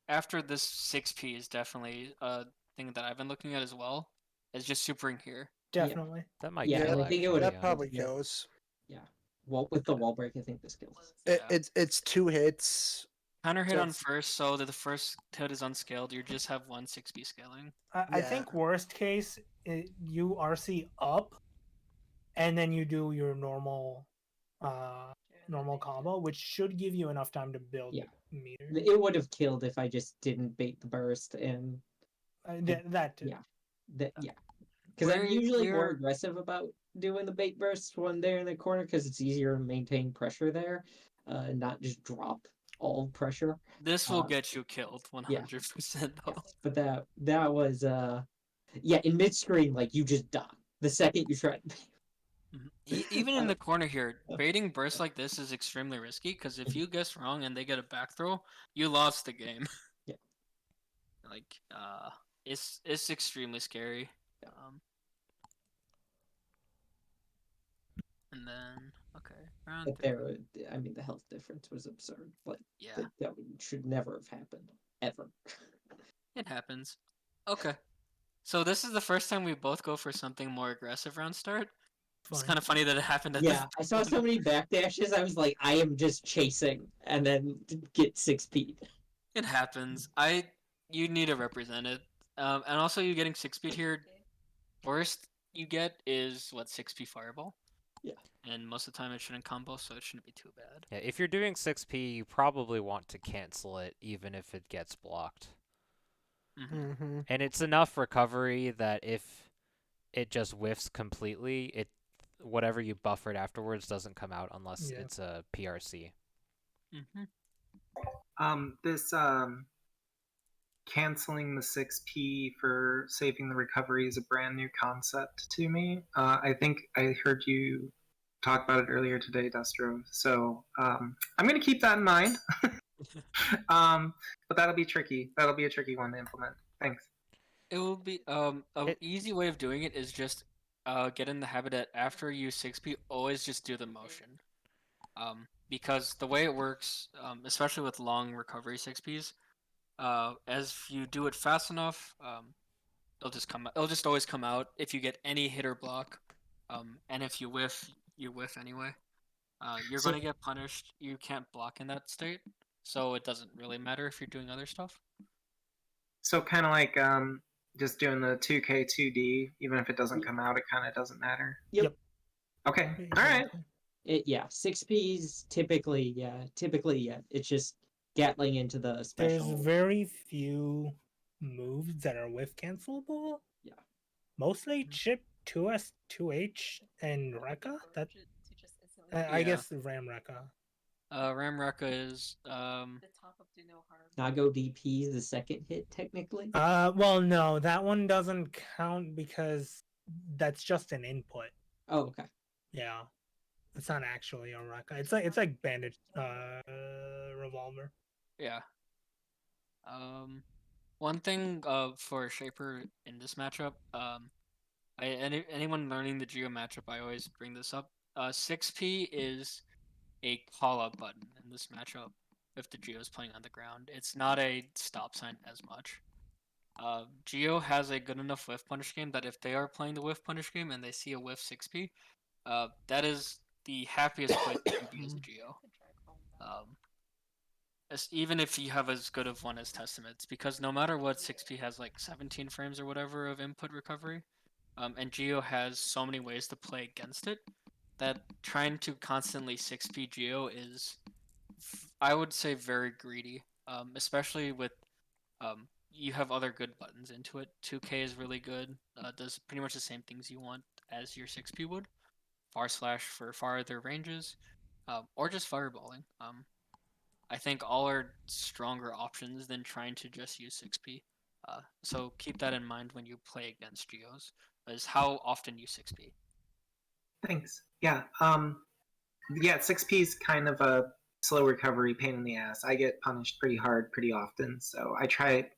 After this 6P is definitely a thing that I've been looking at as well. It's just supering here. Definitely. That might Yeah, kill, I think it actually, would- That probably yeah. kills. Yeah. Well, with the wall break, I think this kills. Yeah. It's 2 hits. Counter hit So on it's- first, so that the first hit is unscaled. You just have one 6P scaling. I Yeah. think worst case, you RC up, and then you do your normal combo, which should give you enough time to build Yeah. meter. It would have killed if I just didn't bait the burst and That too. yeah. Because I'm usually more We're- aggressive about doing the bait burst when they're in the corner because it's easier to maintain pressure there, not just drop all pressure. This will get you killed 100% though. Yes, but that was in mid screen, like you just die the second you try. Even in the corner here, baiting bursts like this is extremely risky because if you guess wrong and they get a back throw, you lost the game. Yeah. Like, it's extremely scary. Yeah. And then round But three. the health difference was absurd. Like Yeah, that should never have happened ever. it happens. Okay. So this is the first time we both go for something more aggressive round start. It's Fine. kind of funny that it happened at Yeah, I saw so many backdashes. I was like, I am just chasing, and then get 6p. It happens. You need to represent it. And also you getting 6 speed here. Worst you get is 6p fireball. Yeah. And most of the time it shouldn't combo, so it shouldn't be too bad. Yeah, if you're doing 6P, you probably want to cancel it even if it gets blocked. Mm-hmm. And it's enough recovery that if it just whiffs completely, whatever you buffered afterwards doesn't come out unless Yeah. it's a PRC. Mm-hmm. This canceling the 6p for saving the recovery is a brand new concept to me. I think I heard you talk about it earlier today, Dostrow. So I'm going to keep that in mind. But that'll be tricky. That'll be a tricky one to implement. Thanks. It will be easy way of doing it is just get in the habit that after you 6p, always just do the motion. Because the way it works, especially with long recovery 6ps, as you do it fast enough, it'll just always come out if you get any hit or block. And if you whiff, you whiff anyway. You're So- gonna get punished. You can't block in that state, so it doesn't really matter if you're doing other stuff. So kind of like just doing the 2K 2D, even if it doesn't come out, it kind of doesn't matter. Yep. Okay. All right. Yeah, 6Ps typically, it's just Gatling into the special. There's very few moves that are whiff cancelable. Yeah. Mostly chip 2S, 2H, and Rekka. That I Yeah. guess Ram Rekka. Ram Rekka is Nago DP is the second hit technically. Well, no, that one doesn't count because that's just an input. Oh, okay. Yeah, it's not actually a Rekka. It's like Bandit Revolver. Yeah. One thing for Shaper in this matchup, anyone learning the Geo matchup, I always bring this up. 6p is a call-up button in this matchup if the Geo is playing on the ground. It's not a stop sign as much. Geo has a good enough whiff punish game that if they are playing the whiff punish game and they see a whiff 6p, that is the happiest place you can be as a Geo. Even if you have as good of one as Testaments, because no matter what, 6p has like 17 frames or whatever of input recovery, and Geo has so many ways to play against it, that trying to constantly 6p Geo is, I would say, very greedy, especially with, you have other good buttons into it. 2K is really good, does pretty much the same things you want as your 6p would, far slash for farther ranges, or just fireballing. I think all are stronger options than trying to just use 6p. So keep that in mind when you play against Geos, is how often you 6p. Thanks. Yeah. Yeah, 6p is kind of a slow recovery pain in the ass. I get punished pretty hard pretty often, so I try.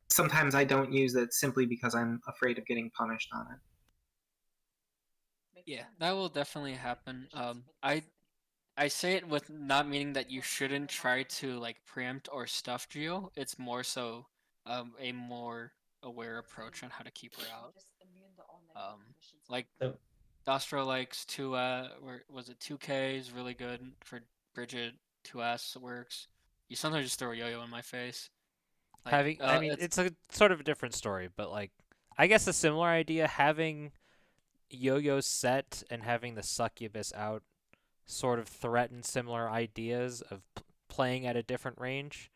Sometimes I don't use it simply because I'm afraid of getting punished on it. Yeah, that will definitely happen. I say it with not meaning that you shouldn't try to like preempt or stuff Geo. It's more so a more aware approach on how to keep her out. Like So- Dostrow likes where was it 2K is really good for Bridget. 2S works. You sometimes just throw a yo-yo in my face. Like, I mean, it's a sort of a different story, but like, I guess a similar idea, having yo-yo set and having the succubus out sort of threaten similar ideas of playing at a different range,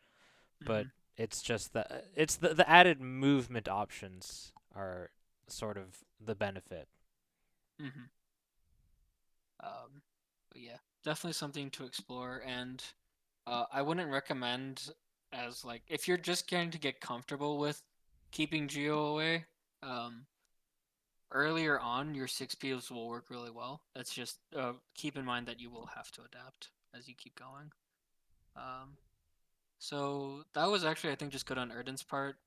but it's just the added movement options are sort of the benefit. But yeah, definitely something to explore, and I wouldn't recommend as like if you're just going to get comfortable with keeping Geo away. Earlier on, your 6Ps will work really well. That's just keep in mind that you will have to adapt as you keep going. So that was actually, I think, just good on Erdan's part,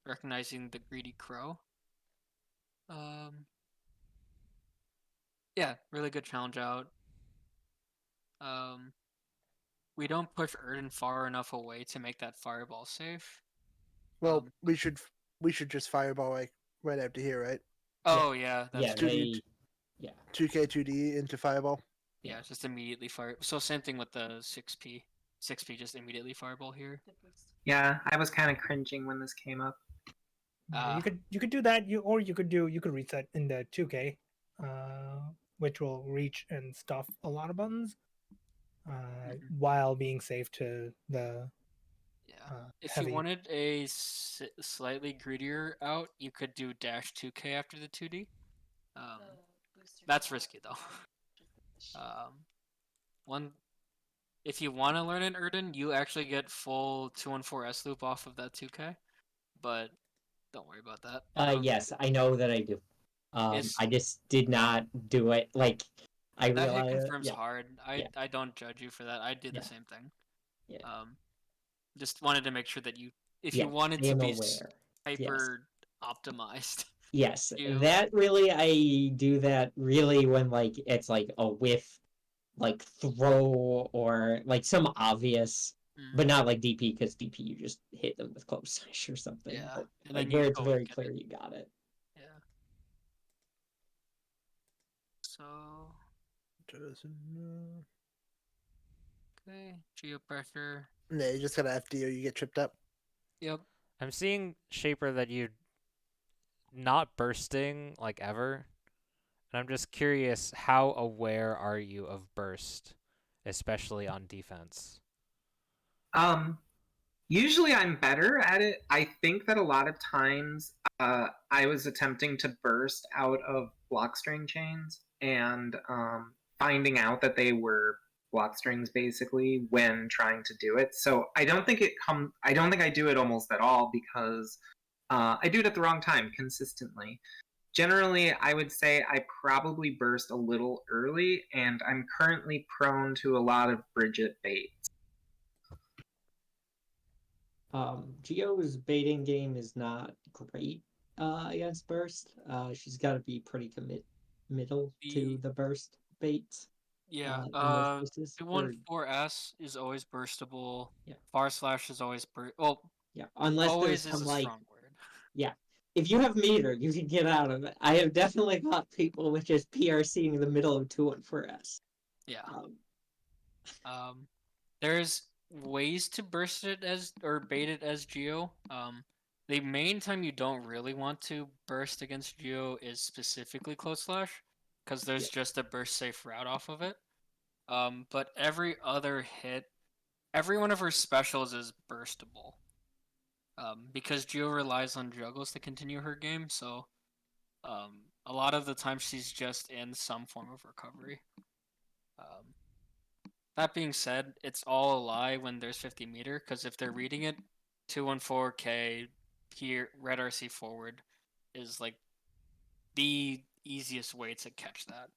recognizing the greedy crow. Yeah, really good challenge out. We don't push Erdan far enough away to make that fireball safe. Well, we should just fireball like right after here, right? Oh yeah, that's yeah, true. they, yeah. 2K 2D into fireball. Yeah, just immediately fire. So same thing with the 6p. 6p just immediately fireball here. Yeah, I was kind of cringing when this came up. Yeah, you could do that. You could reset in the 2K, which will reach and stuff a lot of buttons, while being safe to the. If heavy. you wanted a slightly greedier out, you could do dash 2K after the 2D. That's risky though. One, if you want to learn it, Erdan, you actually get full 214S loop off of that 2K. But don't worry about that. Yes, I know that I do. It's I just did not do it. Like, I that hit realized, confirms hard. yeah. I don't judge you for that. I did Yeah. the same thing. Yeah. Just wanted to make sure that if Yeah, you wanted I to am be aware. hyper optimized, Yes, you that really, I do that really when like it's like a whiff, like throw or like some obvious, but not like DP, because DP you just hit them with close slash or something. yeah, But and like then where you it's go very and get clear it. you got it. Yeah. So okay, geopressure. Yeah, you just gotta FD or you get tripped up. Yep. I'm seeing Shaper that you're not bursting like ever. And I'm just curious, how aware are you of burst, especially on defense? Usually I'm better at it. I think that a lot of times I was attempting to burst out of block string chains and finding out that they were block strings basically when trying to do it. So I don't think I do it almost at all because I do it at the wrong time consistently. Generally, I would say I probably burst a little early, and I'm currently prone to a lot of Bridget baits. Geo's baiting game is not great against burst. She's got to be pretty middle to the burst baits. Yeah. In most cases. 214S is always burstable. Yeah. Far slash is always Well, yeah, unless always there's is some a like strong word. yeah. If you have meter, you can get out of it. I have definitely caught people with just PRC in the middle of 214S. Yeah. There's ways to burst it as or bait it as Geo. The main time you don't really want to burst against Geo is specifically close slash, because there's just a burst safe route off of it. But every other hit, every one of her specials is burstable. Because Geo relies on juggles to continue her game, so a lot of the time she's just in some form of recovery. That being said, it's all a lie when there's 50 meter, because if they're reading it, 214K here, red RC forward is like the easiest way to catch that.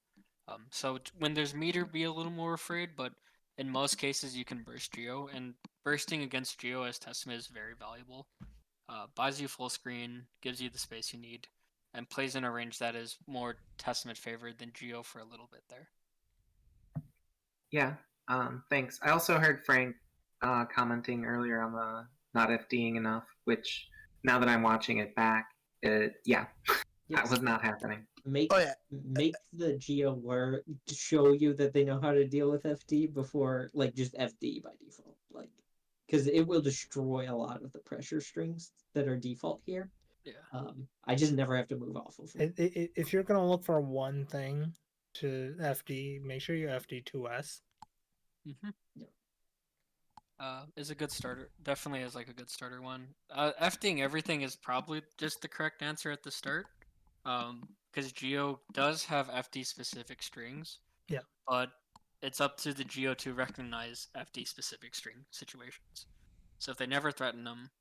So when there's meter, be a little more afraid, but in most cases you can burst Geo, and bursting against Geo as Testament is very valuable. Buys you full screen, gives you the space you need, and plays in a range that is more Testament favored than Geo for a little bit there. Yeah, thanks. I also heard Frank commenting earlier on the not FDing enough, which now that I'm watching it back, that was not happening. Make the Geo word show you that they know how to deal with FD before, like, just FD by default, like, because it will destroy a lot of the pressure strings that are default here. Yeah. I just never have to move off of them. If you're gonna look for one thing to FD, make sure you FD 2S. Mm-hmm. Is a good starter. Definitely is like a good starter one. FDing everything is probably just the correct answer at the start. Because Geo does have FD specific strings. Yeah. But it's up to the Geo to recognize FD specific string situations. So if they never threaten them,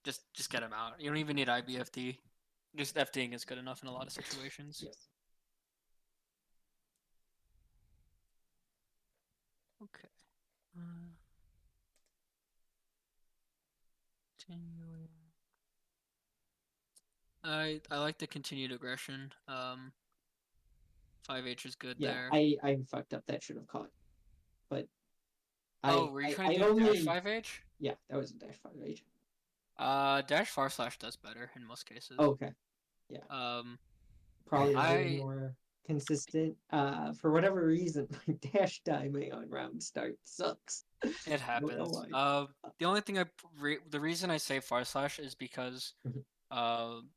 just get them out. You don't even need IBFD. Just FDing is good enough in a lot of situations. Yes. Okay. I like the continued aggression. 5H is good there. I fucked up. That should have caught, but were you trying to do dash 5H? Yeah, that was a dash 5H. Dash far slash does better in most cases. Okay. Yeah. Probably a little more consistent. For whatever reason, my dash timing on round start sucks. It happens. The only thing the reason I say far slash is because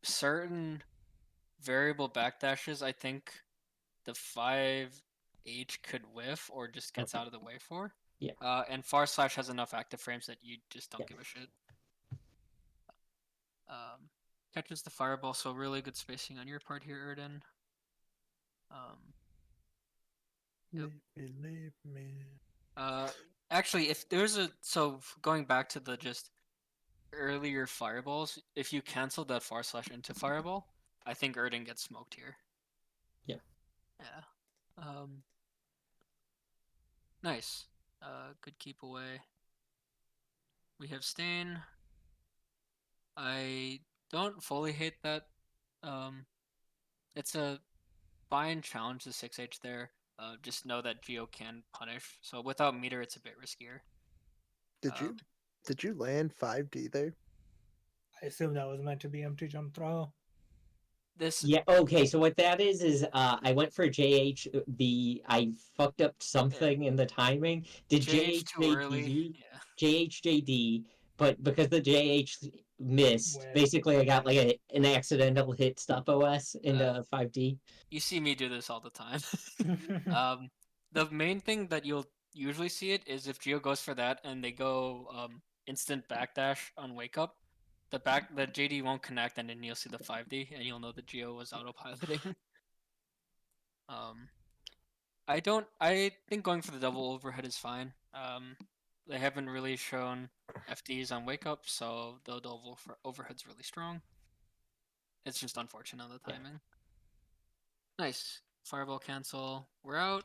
certain variable backdashes, I think the 5H could whiff or just gets out of the way for. Yeah. And far slash has enough active frames that you just don't give a shit. Catches the fireball, so really good spacing on your part here, Erdan. Yep. Leave me. Actually, if there's a going back to the just earlier fireballs, if you cancel that / into fireball, I think Erdan gets smoked here. Yeah. Yeah. Nice. Good keep away. We have Stain. I don't fully hate that. It's a fine challenge to 6H there. Just know that Geo can punish. So without meter, it's a bit riskier. Did you land 5D there? I assume that was meant to be empty jump throw. Yeah, okay, so what that is I went for JH, I fucked up something in the timing. Did JH too early. Yeah. JHJD, but because the JH missed, basically I got like an accidental hit stop OS into 5D. You see me do this all the time. The main thing that you'll usually see it is if Geo goes for that and they go instant backdash on wake up, the JD won't connect, and then you'll see the 5D and you'll know the Geo was autopiloting. I think going for the double overhead is fine. They haven't really shown FDs on wake up, so the double overhead's really strong. It's just unfortunate on the timing. Nice. Fireball cancel. We're out.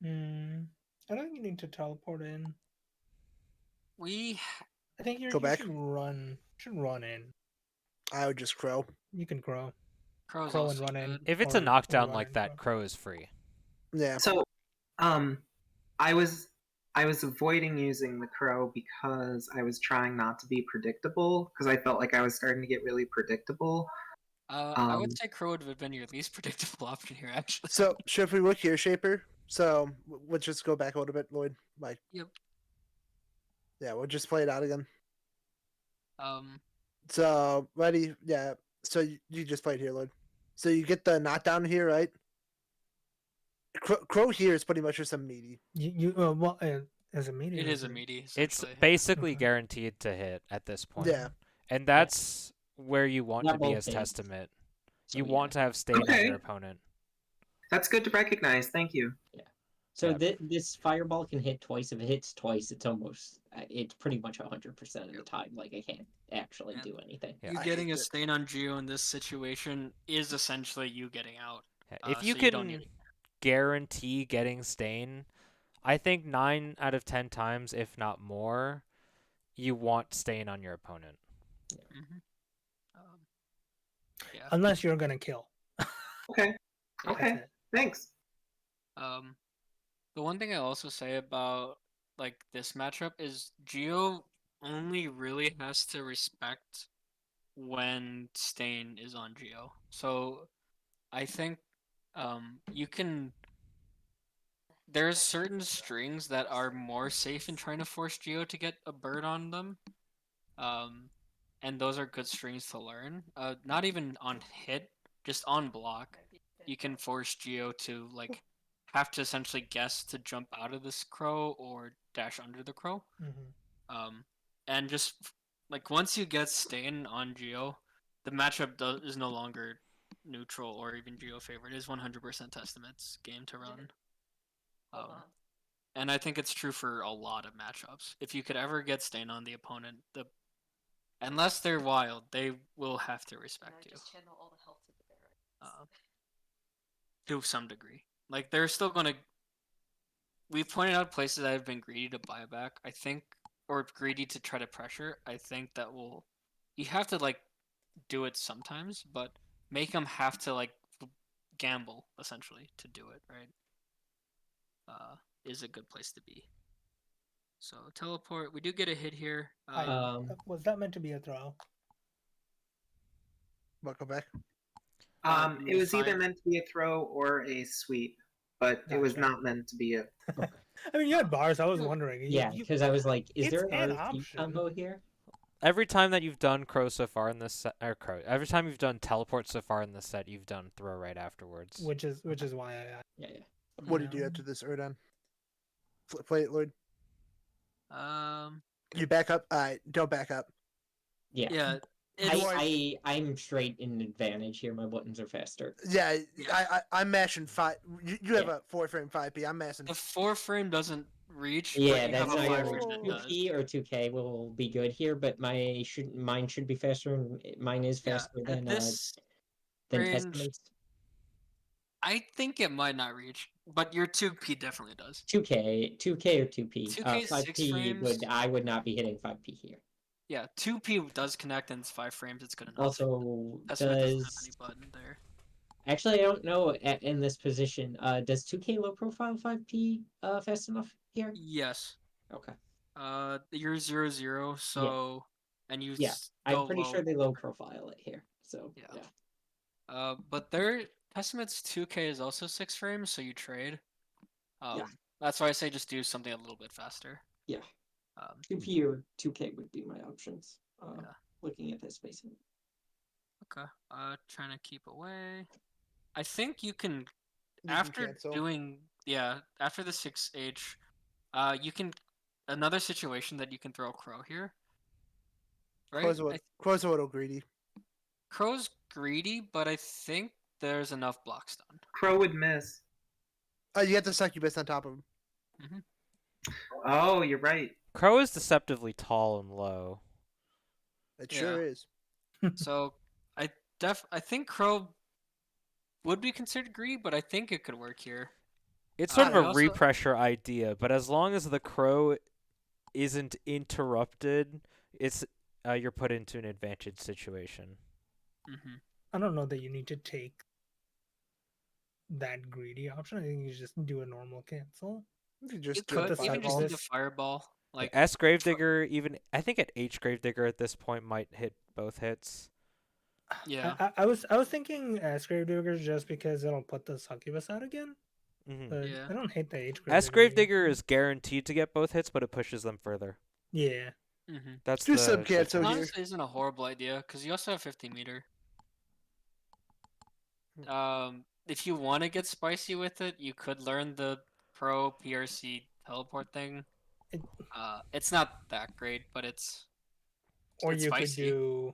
I don't think you need to teleport in. I think you back. should run. Should run in. I would just crow. You can crow. Crow's Crow also and run in. good. If it's a knockdown like that, crow is free. Yeah. So, I was avoiding using the crow because I was trying not to be predictable because I felt like I was starting to get really predictable. I would say crow would have been your least predictable option here, actually. So, if we look here, Shaper? So, let's just go back a little bit, Lloyd. Like, yep. Yeah, we'll just play it out again. Um. So, ready? Yeah. So, you just played here, Lloyd. So, you get the knockdown here, right? Crow here is pretty much just a meaty. As a meaty. It is a meaty. It's basically guaranteed to hit at this point. Yeah. And that's where you want to be as Testament. So, you want to have Stain on your opponent. That's good to recognize. Thank you. Yeah. So this fireball can hit twice. If it hits twice, it's pretty much 100% of the time. Like, I can't actually do anything. You getting a Stain on Geo in this situation is essentially you getting out. If you can guarantee getting Stain, I think 9 out of 10 times, if not more, you want Stain on your opponent. Mm-hmm. Unless you're gonna kill. Okay. Thanks. The one thing I also say about like this matchup is Geo only really has to respect when Stain is on Geo. So I think you can. There's certain strings that are more safe in trying to force Geo to get a bird on them. And those are good strings to learn. Not even on hit, just on block. You can force Geo to like have to essentially guess to jump out of this crow or dash under the crow. Mm-hmm. And just like once you get Stain on Geo, the matchup is no longer neutral or even Geo favored. It is 100% Testament's game to run. And I think it's true for a lot of matchups. If you could ever get Stain on the opponent, unless they're wild, they will have to respect you. Just channel all the health to the barracks. To some degree. Like, they're still going to... We've pointed out places that have been greedy to buy back, I think, or greedy to try to pressure. I think that will... You have to, like, do it sometimes, but make them have to, like, gamble, essentially, to do it, right? Is a good place to be. So, teleport. We do get a hit here. Was that meant to be a throw? Welcome back. It was either meant to be a throw or a sweep, but it was not meant to be a... I mean, you had bars. I was wondering. Yeah, because I was like, is there an RT combo here? Every time that you've done crow so far in this set, every time you've done teleport so far in this set, you've done throw right afterwards. Which is why I... Yeah. What did you do after this, Erdan? Play it, Lloyd. You back up? Don't back up. Yeah. I'm straight in advantage here. My buttons are faster. Yeah. I'm mashing 5. You have a 4-frame 5P. I'm mashing. The 4-frame doesn't reach, Yeah, but you have that's a not 5 gonna frame work. that Oh. does. 2P or 2K will be good here, but mine should be faster, and mine is Yeah, faster at this than range, Testament's. I think it might not reach, but your 2P definitely does. 2K or 2P. 2K is 6 5P frames. I would not be hitting 5P here. Yeah, 2P does connect and it's 5 frames. It's good enough. Also, Testament doesn't have any button there. actually, I don't know in this position. Does 2K low profile 5P fast enough here? Yes. Okay. You're 0-0, so and you Yeah, go I'm pretty low. sure they low profile it here. So Yeah. But their Testament's 2K is also 6 frames, so you trade. Yeah. That's why I say just do something a little bit faster. Yeah. 2P or 2K would be my options. Yeah. Looking at this spacing. Okay. Trying to keep away. I think you can You after can cancel. doing after the 6H, you can another situation that you can throw Crow here. Right? Crow's a little greedy. Crow's greedy, but I think there's enough blocks done. Crow would miss. You have to succubus on top of him. Mm-hmm. Oh, you're right. Crow is deceptively tall and low. It sure is. So I think Crow would be considered greedy, but I think it could work here. It's sort of I a also- repressure idea, but as long as the crow isn't interrupted, it's you're put into an advantage situation. Mm-hmm. I don't know that you need to take that greedy option. I think you just do a normal cancel. You can You just get could the even just fireball. do the fireball. Like S Gravedigger, even I think at H Gravedigger at this point might hit both hits. yeah. I was thinking Gravedigger just because it'll put the succubus out again. Mm-hmm. But Yeah. I don't hate the H S Gravedigger. Gravedigger is guaranteed to get both hits, but it pushes them further. Yeah. Mm-hmm. That's do some the cancel difference. here. Honestly, isn't a horrible idea because you also have 50 meter. If you want to get spicy with it, you could learn the pro PRC teleport thing. It's not that great, but it's Or you spicy. could do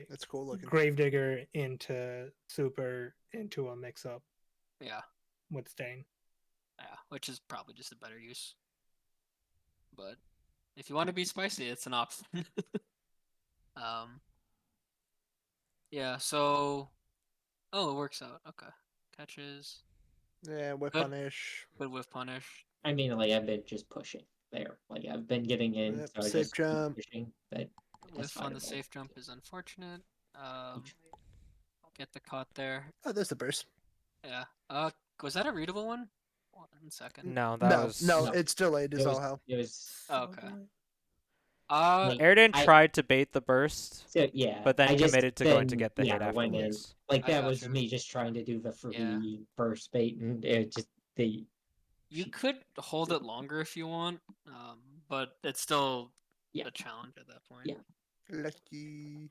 That's cool looking. Gravedigger into super into a mix up Yeah, with Stain. yeah, which is probably just a better use. But if you want to be spicy, it's an option. Yeah. So, it works out. Okay, catches. Yeah, whip Good. punish. Good with punish. I mean, like I've been just pushing there. Like I've been getting in, Yep, so I safe just keep jump. pushing. But Whiff on the safe jump is unfortunate. Get the caught there. Oh, there's the burst. Yeah. Was that a readable one? 1 second. No, that was no, it's delayed as all hell. It was. Okay. Erdan tried to bait the burst, So yeah, but then I just committed to going to get the hit I went in. afterwards. Like I that was gotcha. me just trying to do the free Yeah. burst bait, and it just You could hold it longer if you want, but it's still Yeah. a challenge at that point. Yeah. Lucky.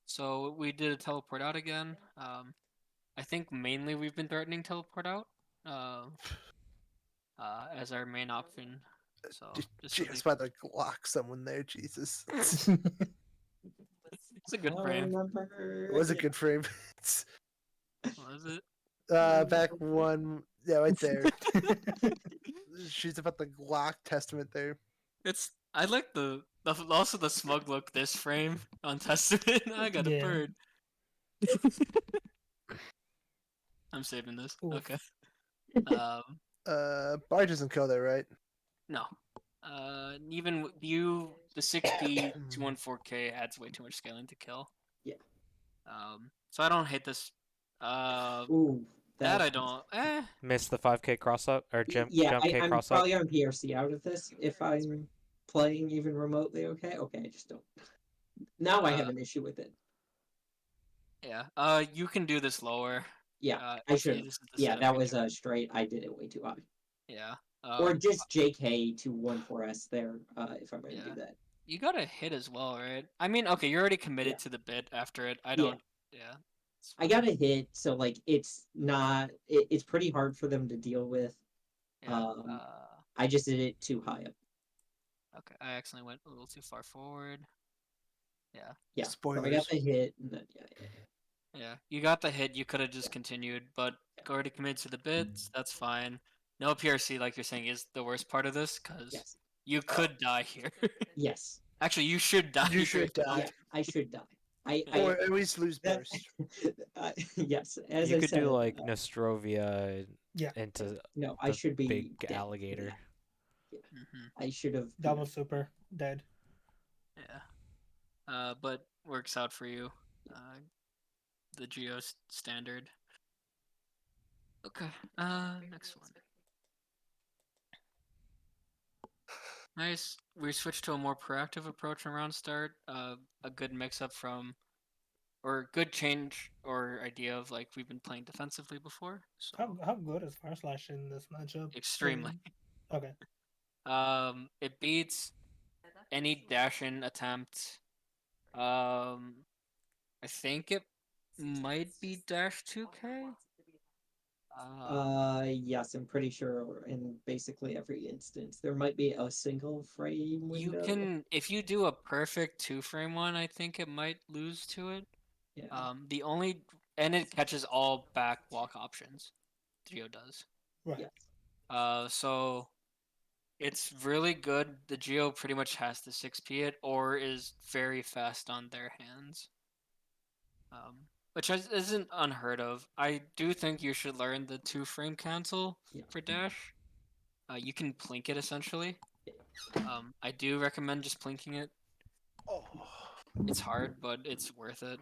So we did a teleport out again. I think mainly we've been threatening teleport out as our main option. So just Just about to Glock someone there, Jesus. it's a good frame. It was a good frame. What is it? Back one. Yeah, right there. She's about the Glock testament there. I like also the smug look this frame on Testament. I got a bird. I'm saving this. Oof. Okay. Bar doesn't kill there, right? No. Even the 6P 214K adds way too much scaling to kill. Yeah. So I don't hate this. Ooh, that I don't. Missed the 5K cross up or jump I'm K cross up. probably on PRC out of this if I'm playing even remotely. Okay, I just don't. Now I have an issue with it. Yeah. You can do this lower. Yeah, I should. Yeah, that was straight. I did it way too high. Yeah. Or just JK to 14S there, if I'm going to do that. You got a hit as well, right? I mean, okay, you're already committed to the bit after it. I don't. Yeah. I got a hit, so like it's not. It's pretty hard for them to deal with. Yeah. I just did it too high up. Okay, I accidentally went a little too far forward. Yeah. Yeah. Spoilers. So I got the hit, and then Yeah, you got the hit. You could have just continued, but already committed to the bits. That's fine. No PRC, like you're saying, is the worst part of this because Yes. you could die here. Yes. Actually, you should die. You here. should die. Yeah, I should die. Or at least lose that- burst. yes, as You I could said, do like Nostrovia Yeah. into no, I the should be big dead. alligator. Mhm. I should have Double super dead. Yeah. But works out for you. The Geo standard. Okay. Next one. Nice. We switched to a more proactive approach around start. A good mix up from, or good change or idea of like we've been playing defensively before. So How good is Fire Slash in this matchup? extremely. Okay. It beats any dash-in attempt. I think it might be dash 2K. yes, I'm pretty sure in basically every instance there might be a single frame You window. can, if you do a perfect 2-frame one, I think it might lose to it. Yeah. The only, and it catches all back walk options. Geo does. Right. Yes. So it's really good. The Geo pretty much has to 6P it or is very fast on their hands. Which isn't unheard of. I do think you should learn the 2-frame cancel for dash. You can plink it essentially. I do recommend just plinking it. Oh. It's hard, but it's worth it.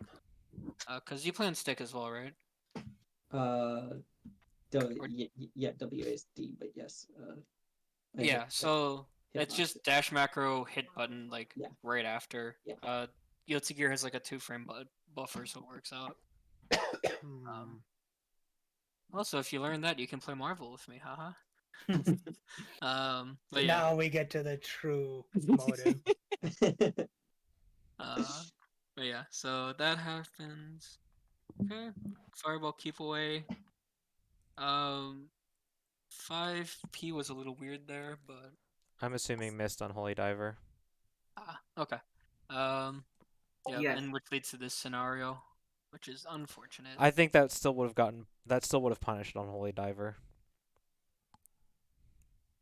Cause you play on stick as well, right? Yeah, WASD, but yes. I Yeah. hit So it's hitbox just it. dash macro hit button like Yeah. right after. Yeah. Guilty Gear has like a 2-frame buffer, so it works out. Also, if you learn that, you can play Marvel with me, haha. But yeah. Now we get to the true motive. But yeah, so that happens. Okay. Fireball keep away. 5P was a little weird there, but I'm assuming missed on Holy Diver. okay. Yeah, Yes. and which leads to this scenario, which is unfortunate. I think that still would have punished on Holy Diver.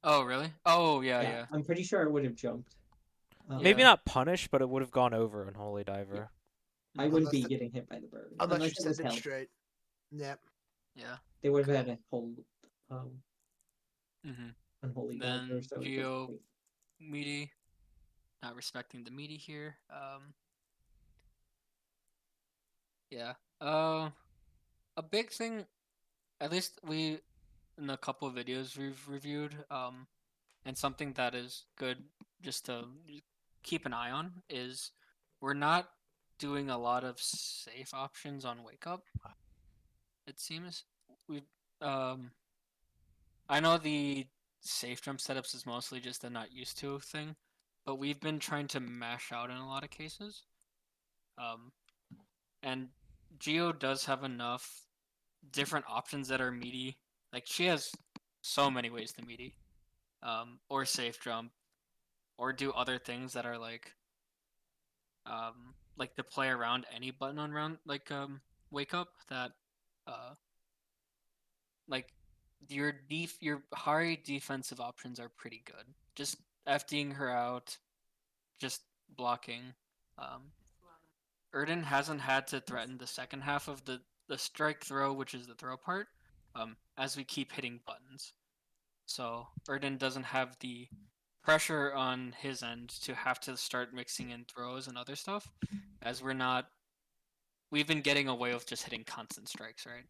Oh really? Oh yeah. I'm pretty sure I would have jumped. Maybe Yeah. not punished, but it would have gone over on Holy Diver. I wouldn't Unless be the- getting hit by the bird. Unless you it was send it held. straight. Yep. Yeah. They would have Okay. had a whole unholy diver, Then so it Geo doesn't- meaty, not respecting the meaty here. Yeah. A big thing, at least we in a couple of videos we've reviewed, and something that is good just to keep an eye on is we're not doing a lot of safe options on wake up. It seems we I know the safe jump setups is mostly just a not used to thing, but we've been trying to mash out in a lot of cases. And Geo does have enough different options that are meaty. Like she has so many ways to meaty, or safe jump, or do other things that are like to play around any button on round wake up that like your high defensive options are pretty good. Just FDing her out, just blocking. Erdan hasn't had to threaten the second half of the strike throw, which is the throw part, as we keep hitting buttons. So Erdan doesn't have the pressure on his end to have to start mixing in throws and other stuff, as we've been getting away with just hitting constant strikes, right?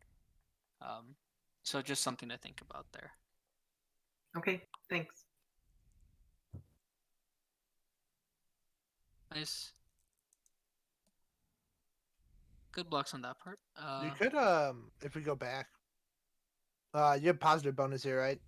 So just something to think about there. Okay, thanks. Nice. Good blocks on that part. You could if we go back. You have positive bonus here, right?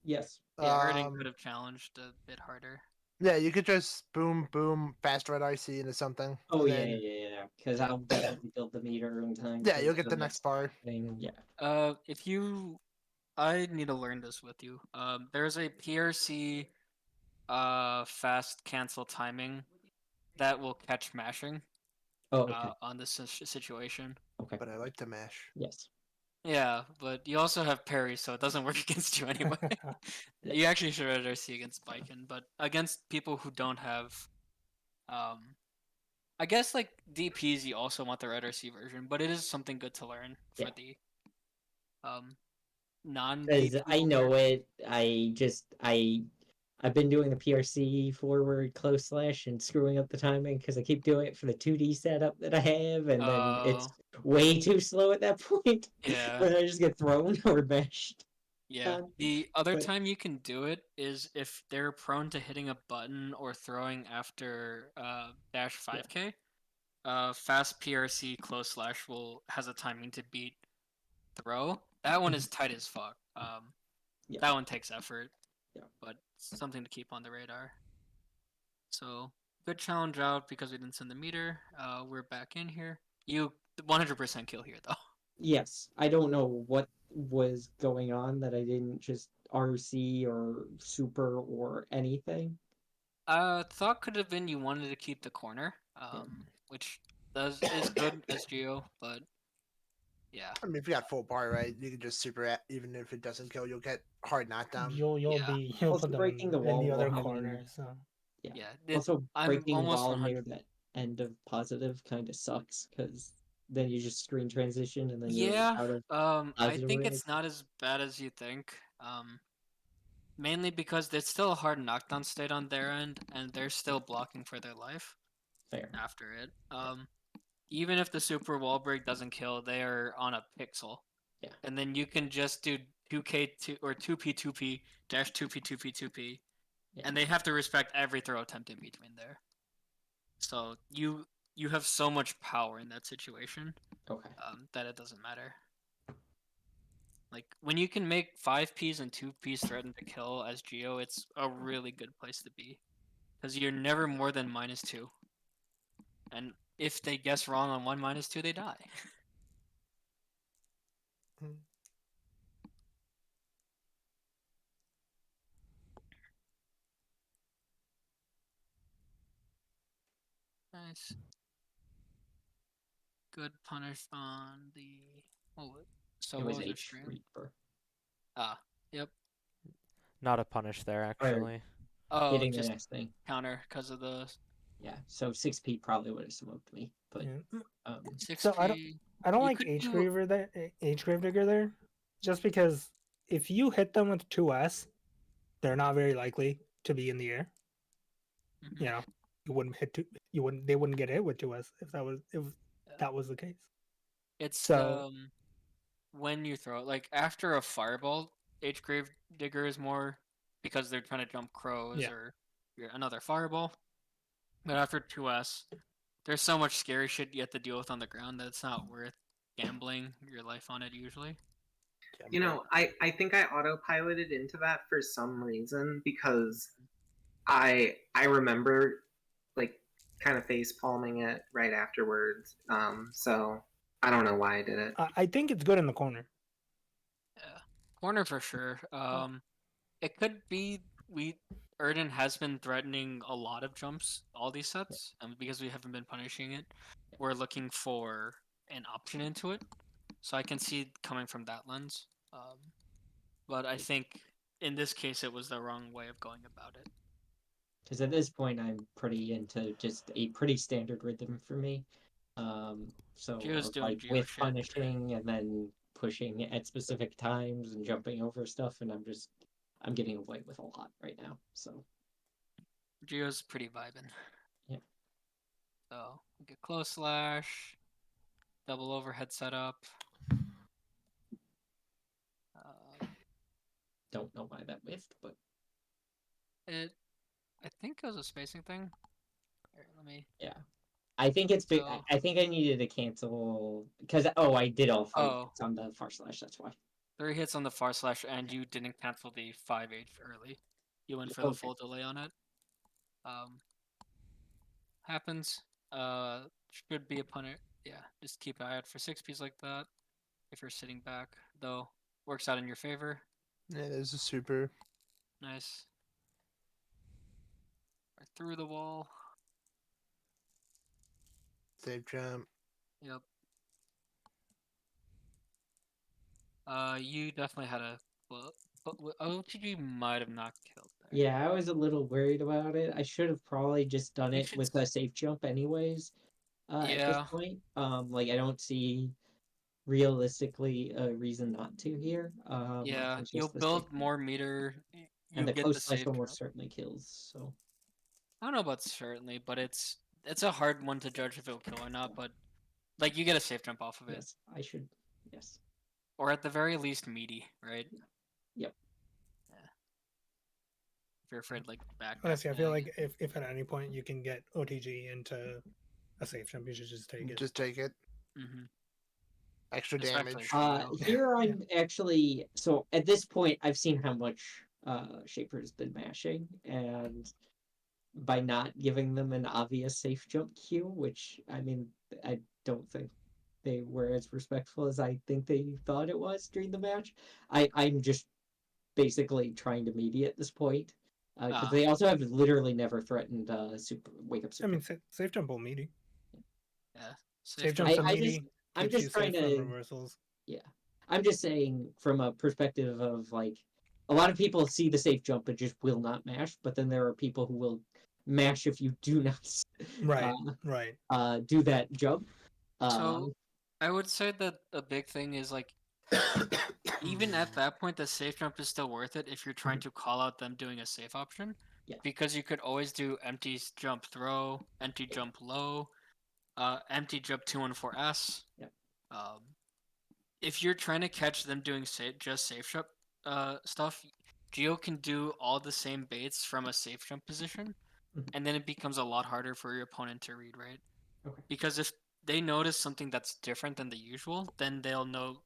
Yes. Yeah, Erdan could have challenged a bit harder. Yeah, you could just boom, boom, fast red RC into something. Oh and yeah, then- yeah. Because I'll definitely build the meter in time. Yeah, for you'll get the next bar. thing. Yeah. I need to learn this with you. There's a PRC fast cancel timing that will catch mashing Oh, okay. on this situation. Okay. But I like to mash. Yes. Yeah, but you also have parry, so it doesn't work against you anyway. You actually should RC against Biken, but against people who don't have, I guess like DPs, you also want the RC version, but it is something good to learn for Yeah. the um non-DP Because I know players. it. I've been doing the PRC forward close slash and screwing up the timing because I keep doing it for the 2D setup that I have, and then it's way too slow at that point. Yeah. Where I just get thrown or mashed. Yeah. The other But time you can do it is if they're prone to hitting a button or throwing after dash 5K. Fast PRC close slash will has a timing to beat throw. That one is tight as fuck. yeah, That one takes effort, yeah. but something to keep on the radar. So good challenge out because we didn't send the meter. We're back in here. You 100% kill here though. Yes, I don't know what was going on that I didn't just RC or super or anything. Thought could have been you wanted to keep the corner, which is good as Geo, but yeah, I mean, if you got full bar, right, you can just super at, even if it doesn't kill, you'll get hard knockdown. You'll Also put them breaking the in the wall other while having corner. So yeah. yeah. Also I'm breaking almost while 100. near that end of positive kind of sucks because then you just screen transition and then you're Yeah, out of I positive think range. it's not as bad as you think. Mainly because there's still a hard knockdown state on their end, and they're still blocking for their life Fair. after it. Even if the super wall break doesn't kill, they are on a pixel. Yeah. And then you can just do 2K2 or 2P dash 2P, Yeah. and they have to respect every throw attempt in between there. So you have so much power in that situation Okay. that it doesn't matter. Like when you can make 5Ps and 2Ps threaten to kill as Geo, it's a really good place to be because you're never more than -2, and if they guess wrong on one -2, they die. Hmm. Nice. Good punish on the. Oh, so It what was was your H stream? Reaper. Yep. Not a punish there, actually. Oh, Hitting the just next thing. counter because of the Yeah. So 6P probably would have smoked me, but yeah. um 6P. So I don't You like could H do. Graver there, H Gravedigger there, just because if you hit them with 2S, they're not very likely to be in the air. Mhm. You know, you wouldn't hit two, you wouldn't they wouldn't get hit with 2S if that was the case. It's So when you throw it, like after a fireball, H Grave Digger is more because they're trying to jump crows yeah, or another fireball. But after 2S, there's so much scary shit you have to deal with on the ground that it's not worth gambling your life on it usually. You know, I think I autopiloted into that for some reason because I remember like kind of face palming it right afterwards. So I don't know why I did it. I think it's good in the corner. Yeah. Corner for sure. It could be Erdan has been threatening a lot of jumps all these sets, and because we haven't been punishing it, we're looking for an option into it. So I can see it coming from that lens. But I think in this case it was the wrong way of going about it. because at this point I'm pretty into just a pretty standard rhythm for me. So Geo's of doing like Geo with shit. punishing and then pushing at specific times and jumping over stuff, and I'm getting away with a lot right now. So Geo's pretty vibing. yeah, So get close slash, double overhead setup. don't know why that whiffed, but I think it was a spacing thing. Here, let me. yeah. I think it's big. So, I think I needed to cancel because I did all 5 oh, hits on the far slash. That's why. 3 hits on the far slash, and you didn't cancel the 5H early. You went for the Okay. full delay on it. Happens. Should be a punter. Yeah, just keep an eye out for 6Ps like that. If you're sitting back, though, works out in your favor. Yeah, there's a super. Nice. Right through the wall. Safe jump. Yep. You definitely had a well, but OTG might have not killed there. Yeah, I was a little worried about it. I should have probably just done You it should with a safe jump anyways. At this Yeah. point, like I don't see realistically a reason not to here. Yeah, It's you'll just the safe build more meter. and You the get the close slash save almost jump. certainly kills. So I don't know about certainly, but it's a hard one to judge if it'll kill or not. But like you get a safe jump off of it, yes, I should. Yes. or at the very least meaty, right? Yep. Yeah. If you're afraid like back. Honestly, I feel like if at any point you can get OTG into a safe jump, you should just take it. Just take it. Mm-hmm. Extra Especially damage. Geo. Here I'm actually so at this point I've seen how much Shaper's been mashing, and by not giving them an obvious safe jump cue, which I mean I don't think they were as respectful as I think they thought it was during the match. I'm just basically trying to media at this point because they also have literally never threatened super wake up super. I mean, safe jump will meaty. Yeah. Safe jumps are I meaty. I'm Keeps you just trying safe from to reversals. yeah. I'm just saying from a perspective of like a lot of people see the safe jump but just will not mash, but then there are people who will mash if you do not Right. Right. do that jump. So I would say that a big thing is like even at that point the safe jump is still worth it if you're trying to call out them doing a safe option. Yeah. Because you could always do empty jump throw, empty jump low, empty jump 214S. Yeah. If you're trying to catch them doing just safe jump stuff, Geo can do all the same baits from a safe jump position, and then it becomes a lot harder for your opponent to read, right? Okay. Because if they notice something that's different than the usual, then they'll know.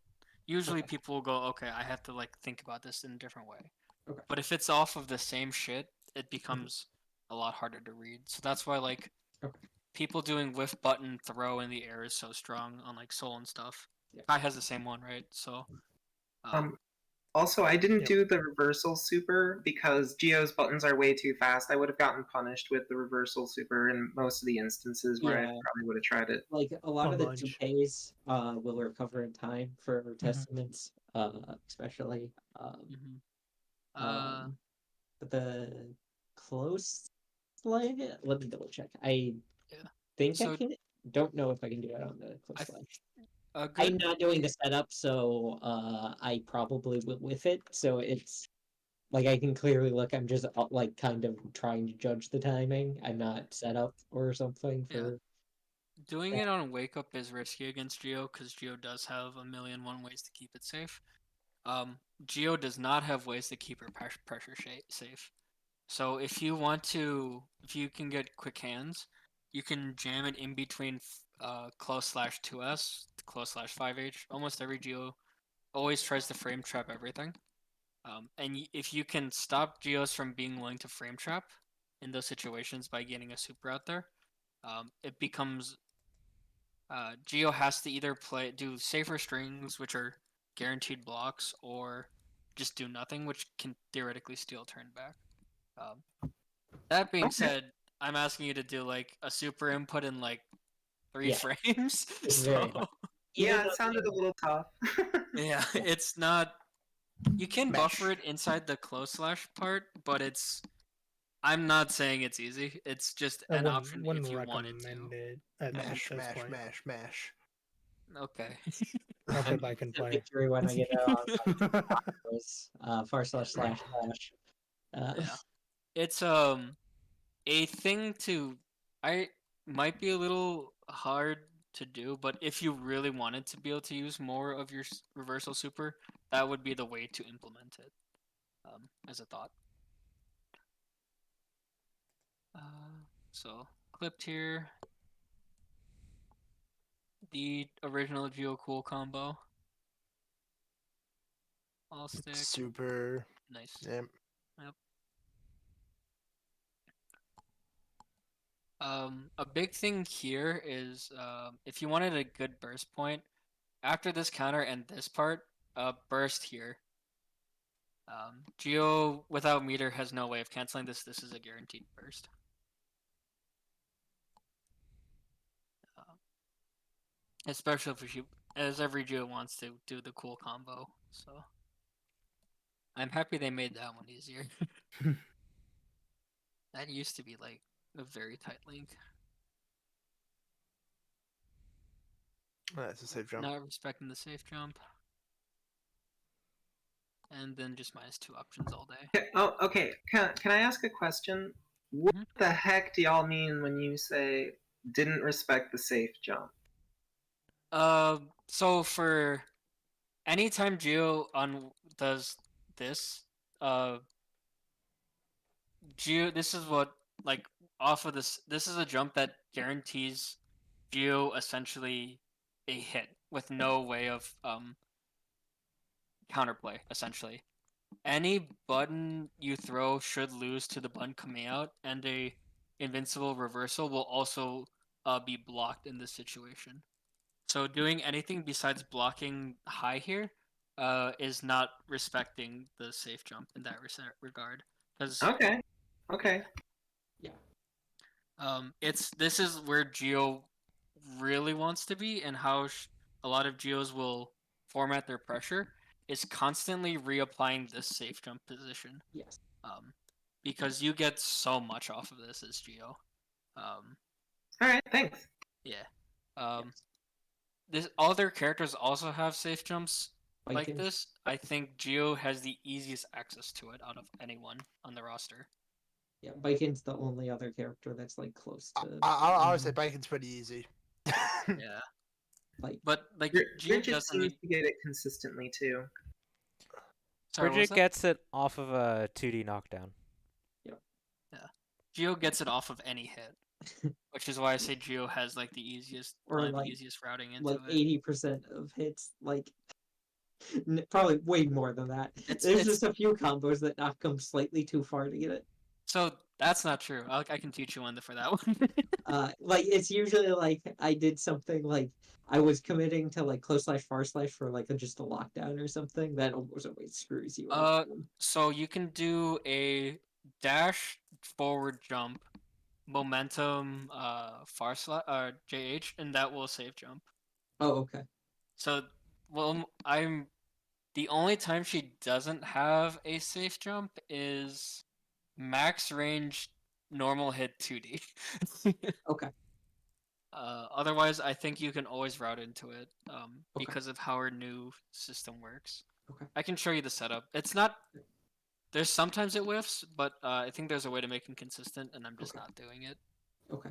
Usually, Okay. people will go, "Okay, I have to like think about this in a different way." Okay. But if it's off of the same shit, it becomes a lot harder to read. So that's why like people doing whiff button throw in the air is so strong on like Soul and stuff. Yeah. Guy has the same one, right? So Also, I didn't do the reversal super because Geo's buttons are way too fast. I would have gotten punished with the reversal super in most of the instances where I probably would have tried it. Like a lot of the bunch. 2Ks will recover in time for testaments, especially. But the close slide, let me double check. I think I can. Don't know if I can do it on the close slide. I'm not doing the setup, so I probably will with it. So it's like I can clearly look. I'm just like kind of trying to judge the timing. I'm not set up or something for. Doing it on wake up is risky against Geo because Geo does have a million one ways to keep it safe. Geo does not have ways to keep her pressure safe. So if you can get quick hands, you can jam it in between close slash 2S, close slash 5H. Almost every Geo always tries to frame trap everything. And if you can stop Geos from being willing to frame trap in those situations by getting a super out there, it becomes Geo has to either do safer strings, which are guaranteed blocks, or just do nothing, which can theoretically steal turn back. That being said, I'm asking you to do like a super input in like 3 frames. Yeah, it sounded a little tough. Yeah, it's not. You can buffer it inside the close slash part, but it's. I'm not saying it's easy. It's just an option if you wanted to. Mash. Okay. That's what I can play. Victory when I get out on // Yeah, it's a thing to. I might be a little hard to do, but if you really wanted to be able to use more of your reversal super, that would be the way to implement it. As a thought. So clipped here. The original Geocool combo. All stick. Super. Nice. Yep. A big thing here is if you wanted a good burst point, after this counter and this part, burst here. Geo without meter has no way of canceling this. This is a guaranteed burst. Especially if you, as every Geo wants to do the cool combo. So I'm happy they made that one easier. That used to be like a very tight link. That's a safe jump. Not respecting the safe jump. And then just -2 options all day. Oh, okay. Can I ask a question? What Mhm. the heck do y'all mean when you say didn't respect the safe jump? So for anytime Geo does this, Geo, this is what, like, off of this is a jump that guarantees Geo essentially a hit with no way of counterplay. Essentially, any button you throw should lose to the button coming out, and a invincible reversal will also be blocked in this situation. So doing anything besides blocking high here is not respecting the safe jump in that regard. Because Okay. Okay. this is where Geo really wants to be, and how a lot of Geos will format their pressure is constantly reapplying this safe jump position. Yes. Because you get so much off of this as Geo. All right. Thanks. Yeah. This other characters also have safe jumps like Viking. this. I think Geo has the easiest access to it out of anyone on the roster. Yeah, Viking's the only other character that's like close to. I would say Viking's pretty easy. Yeah. Like, But like Geo Bridget doesn't seems need. to get it consistently too. Sorry, what was Bridget that? gets it off of a 2D knockdown. Geo gets it off of any hit, which is why I say Geo has like the easiest, or one of like the easiest routing into like it. 80% of hits, like probably way more than that. There's just a few combos that knock them slightly too far to get it. So that's not true. I can teach you one for that one. Like it's usually like I did something like I was committing to like close slash far slash for like just a lockdown or something that almost always screws you up. So you can do a dash forward jump, momentum, far slash, JH, and that will save jump. Oh, okay. So, well, I'm the only time she doesn't have a safe jump is max range normal hit 2D. Okay. Otherwise, I think you can always route into it Okay. because of how our new system works. Okay. I can show you the setup. It's not. There's sometimes it whiffs, but I think there's a way to make it consistent, and I'm just not doing it. Okay.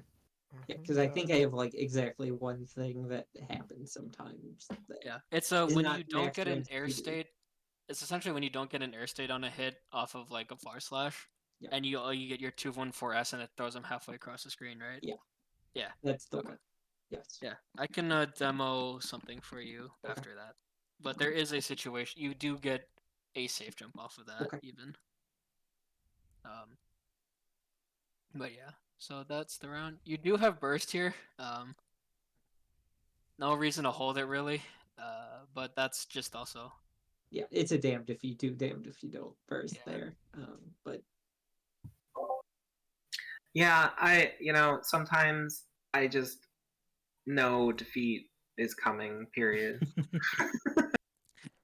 Yeah, because I think I have like exactly one thing that happens sometimes. Yeah, it's when not you don't max get an range air 2D. state. It's essentially when you don't get an air state on a hit off of like a far slash, Yeah. and you get your 214S and it throws them halfway across the screen, right? Yeah. Yeah. That's the Okay. one. Yes. Yeah, I can demo something for you after that. But there is a situation you do get a safe jump off of that even. But yeah, so that's the round. You do have burst here. No reason to hold it really. But that's just also. Yeah, it's a damned if you do, damned if you don't burst there. But yeah, sometimes I just know defeat is coming. Period.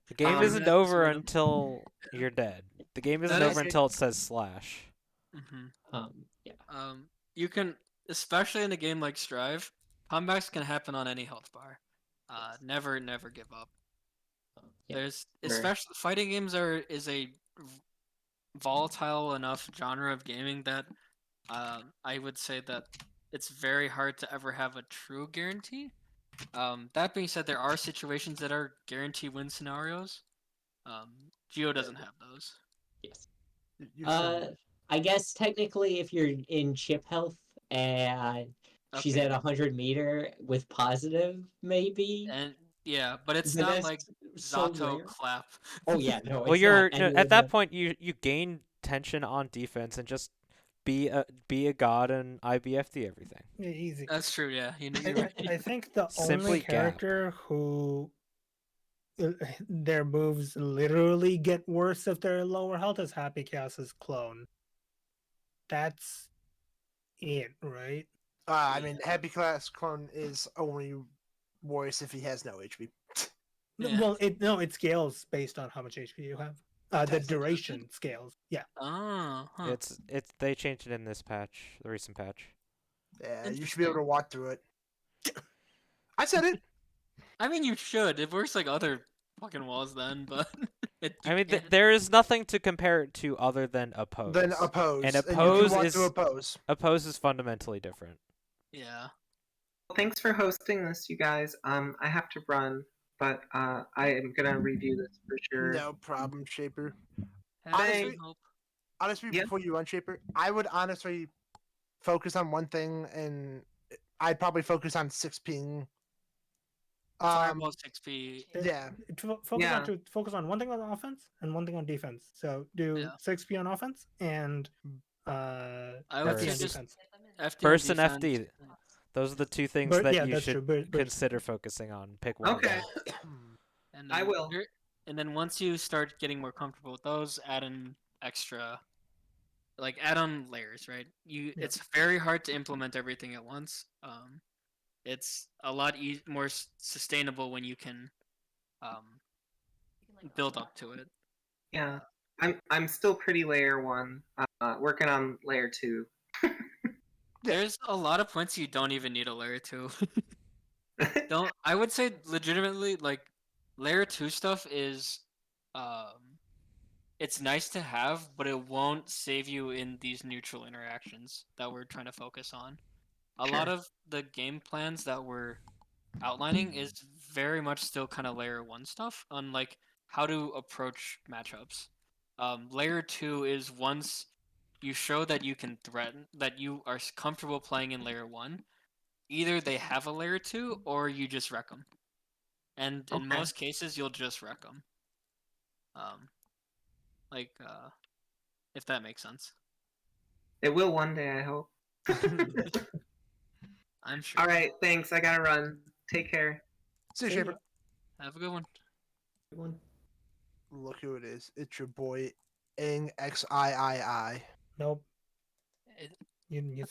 The game isn't That over sort of- until you're dead. The game isn't That over is- until it says slash. yeah. You can, especially in a game like Strive, comebacks can happen on any health bar. Never give up. There's especially fighting games is a volatile enough genre of gaming that I would say that it's very hard to ever have a true guarantee. That being said, there are situations that are guarantee win scenarios. Geo doesn't have those. Yes. I guess technically, if you're in chip health and she's at 100 meter with positive, maybe. And yeah, but it's But not that's like so Zato rare. clap. Oh yeah, no. Well, It's you're not at that point you gain tension on defense and just be a god and IBFD everything. Yeah, easy. That's true. Yeah, I think the Simply only character who their moves literally get worse if they're lower health is Happy Chaos's clone. That's it, right? I mean, Happy Class Clone is only worse if he has no HP. Yeah. Well, it scales based on how much HP you have. The duration scales. Yeah. Oh, huh. It's they changed it in this patch, the recent patch. Yeah, you should be able to Interesting. walk through it. I said it. I mean, you should. It works like other fucking walls then, but you I mean, can't. there is nothing to compare it to other than oppose. Then oppose, And and you can oppose walk is through oppose. oppose is fundamentally different. Yeah. Thanks for hosting this, you guys. I have to run, but I am gonna review this for sure. No problem, Shaper. Honestly, Honestly, Yeah. before you run, Shaper, I would honestly focus on one thing, and I'd probably focus on 6ping. Fireball 6P. Yeah. Focus on one thing on offense and one thing on defense. So do Yeah. 6P on offense and I would First. say FP on just defense. FD Burst and and defense. FD. Those are the two things But that yeah, you that's should true. Burst. consider focusing on. Pick one. Okay. And I will. And then once you start getting more comfortable with those, add in extra, like add on layers, right? It's very hard to implement everything at once. It's a lot more sustainable when you can build up to it. Yeah. I'm still pretty layer 1. Working on layer 2. There's a lot of points you don't even need a layer 2. I would say legitimately like layer 2 stuff is it's nice to have, but it won't save you in these neutral interactions that we're trying to focus on. A lot Sure. of the game plans that we're outlining is very much still kind of layer 1 stuff on like how to approach matchups. Layer 2 is once you show that you can threaten, that you are comfortable playing in layer 1, either they have a layer 2 or you just wreck them. And in Okay. most cases, you'll just wreck them. If that makes sense. It will one day, I hope. I'm sure. All right, thanks. I gotta run. Take care. See you, Shaper. Have a good one. Look who it is. It's your boy, Ing XIII. Nope. It- You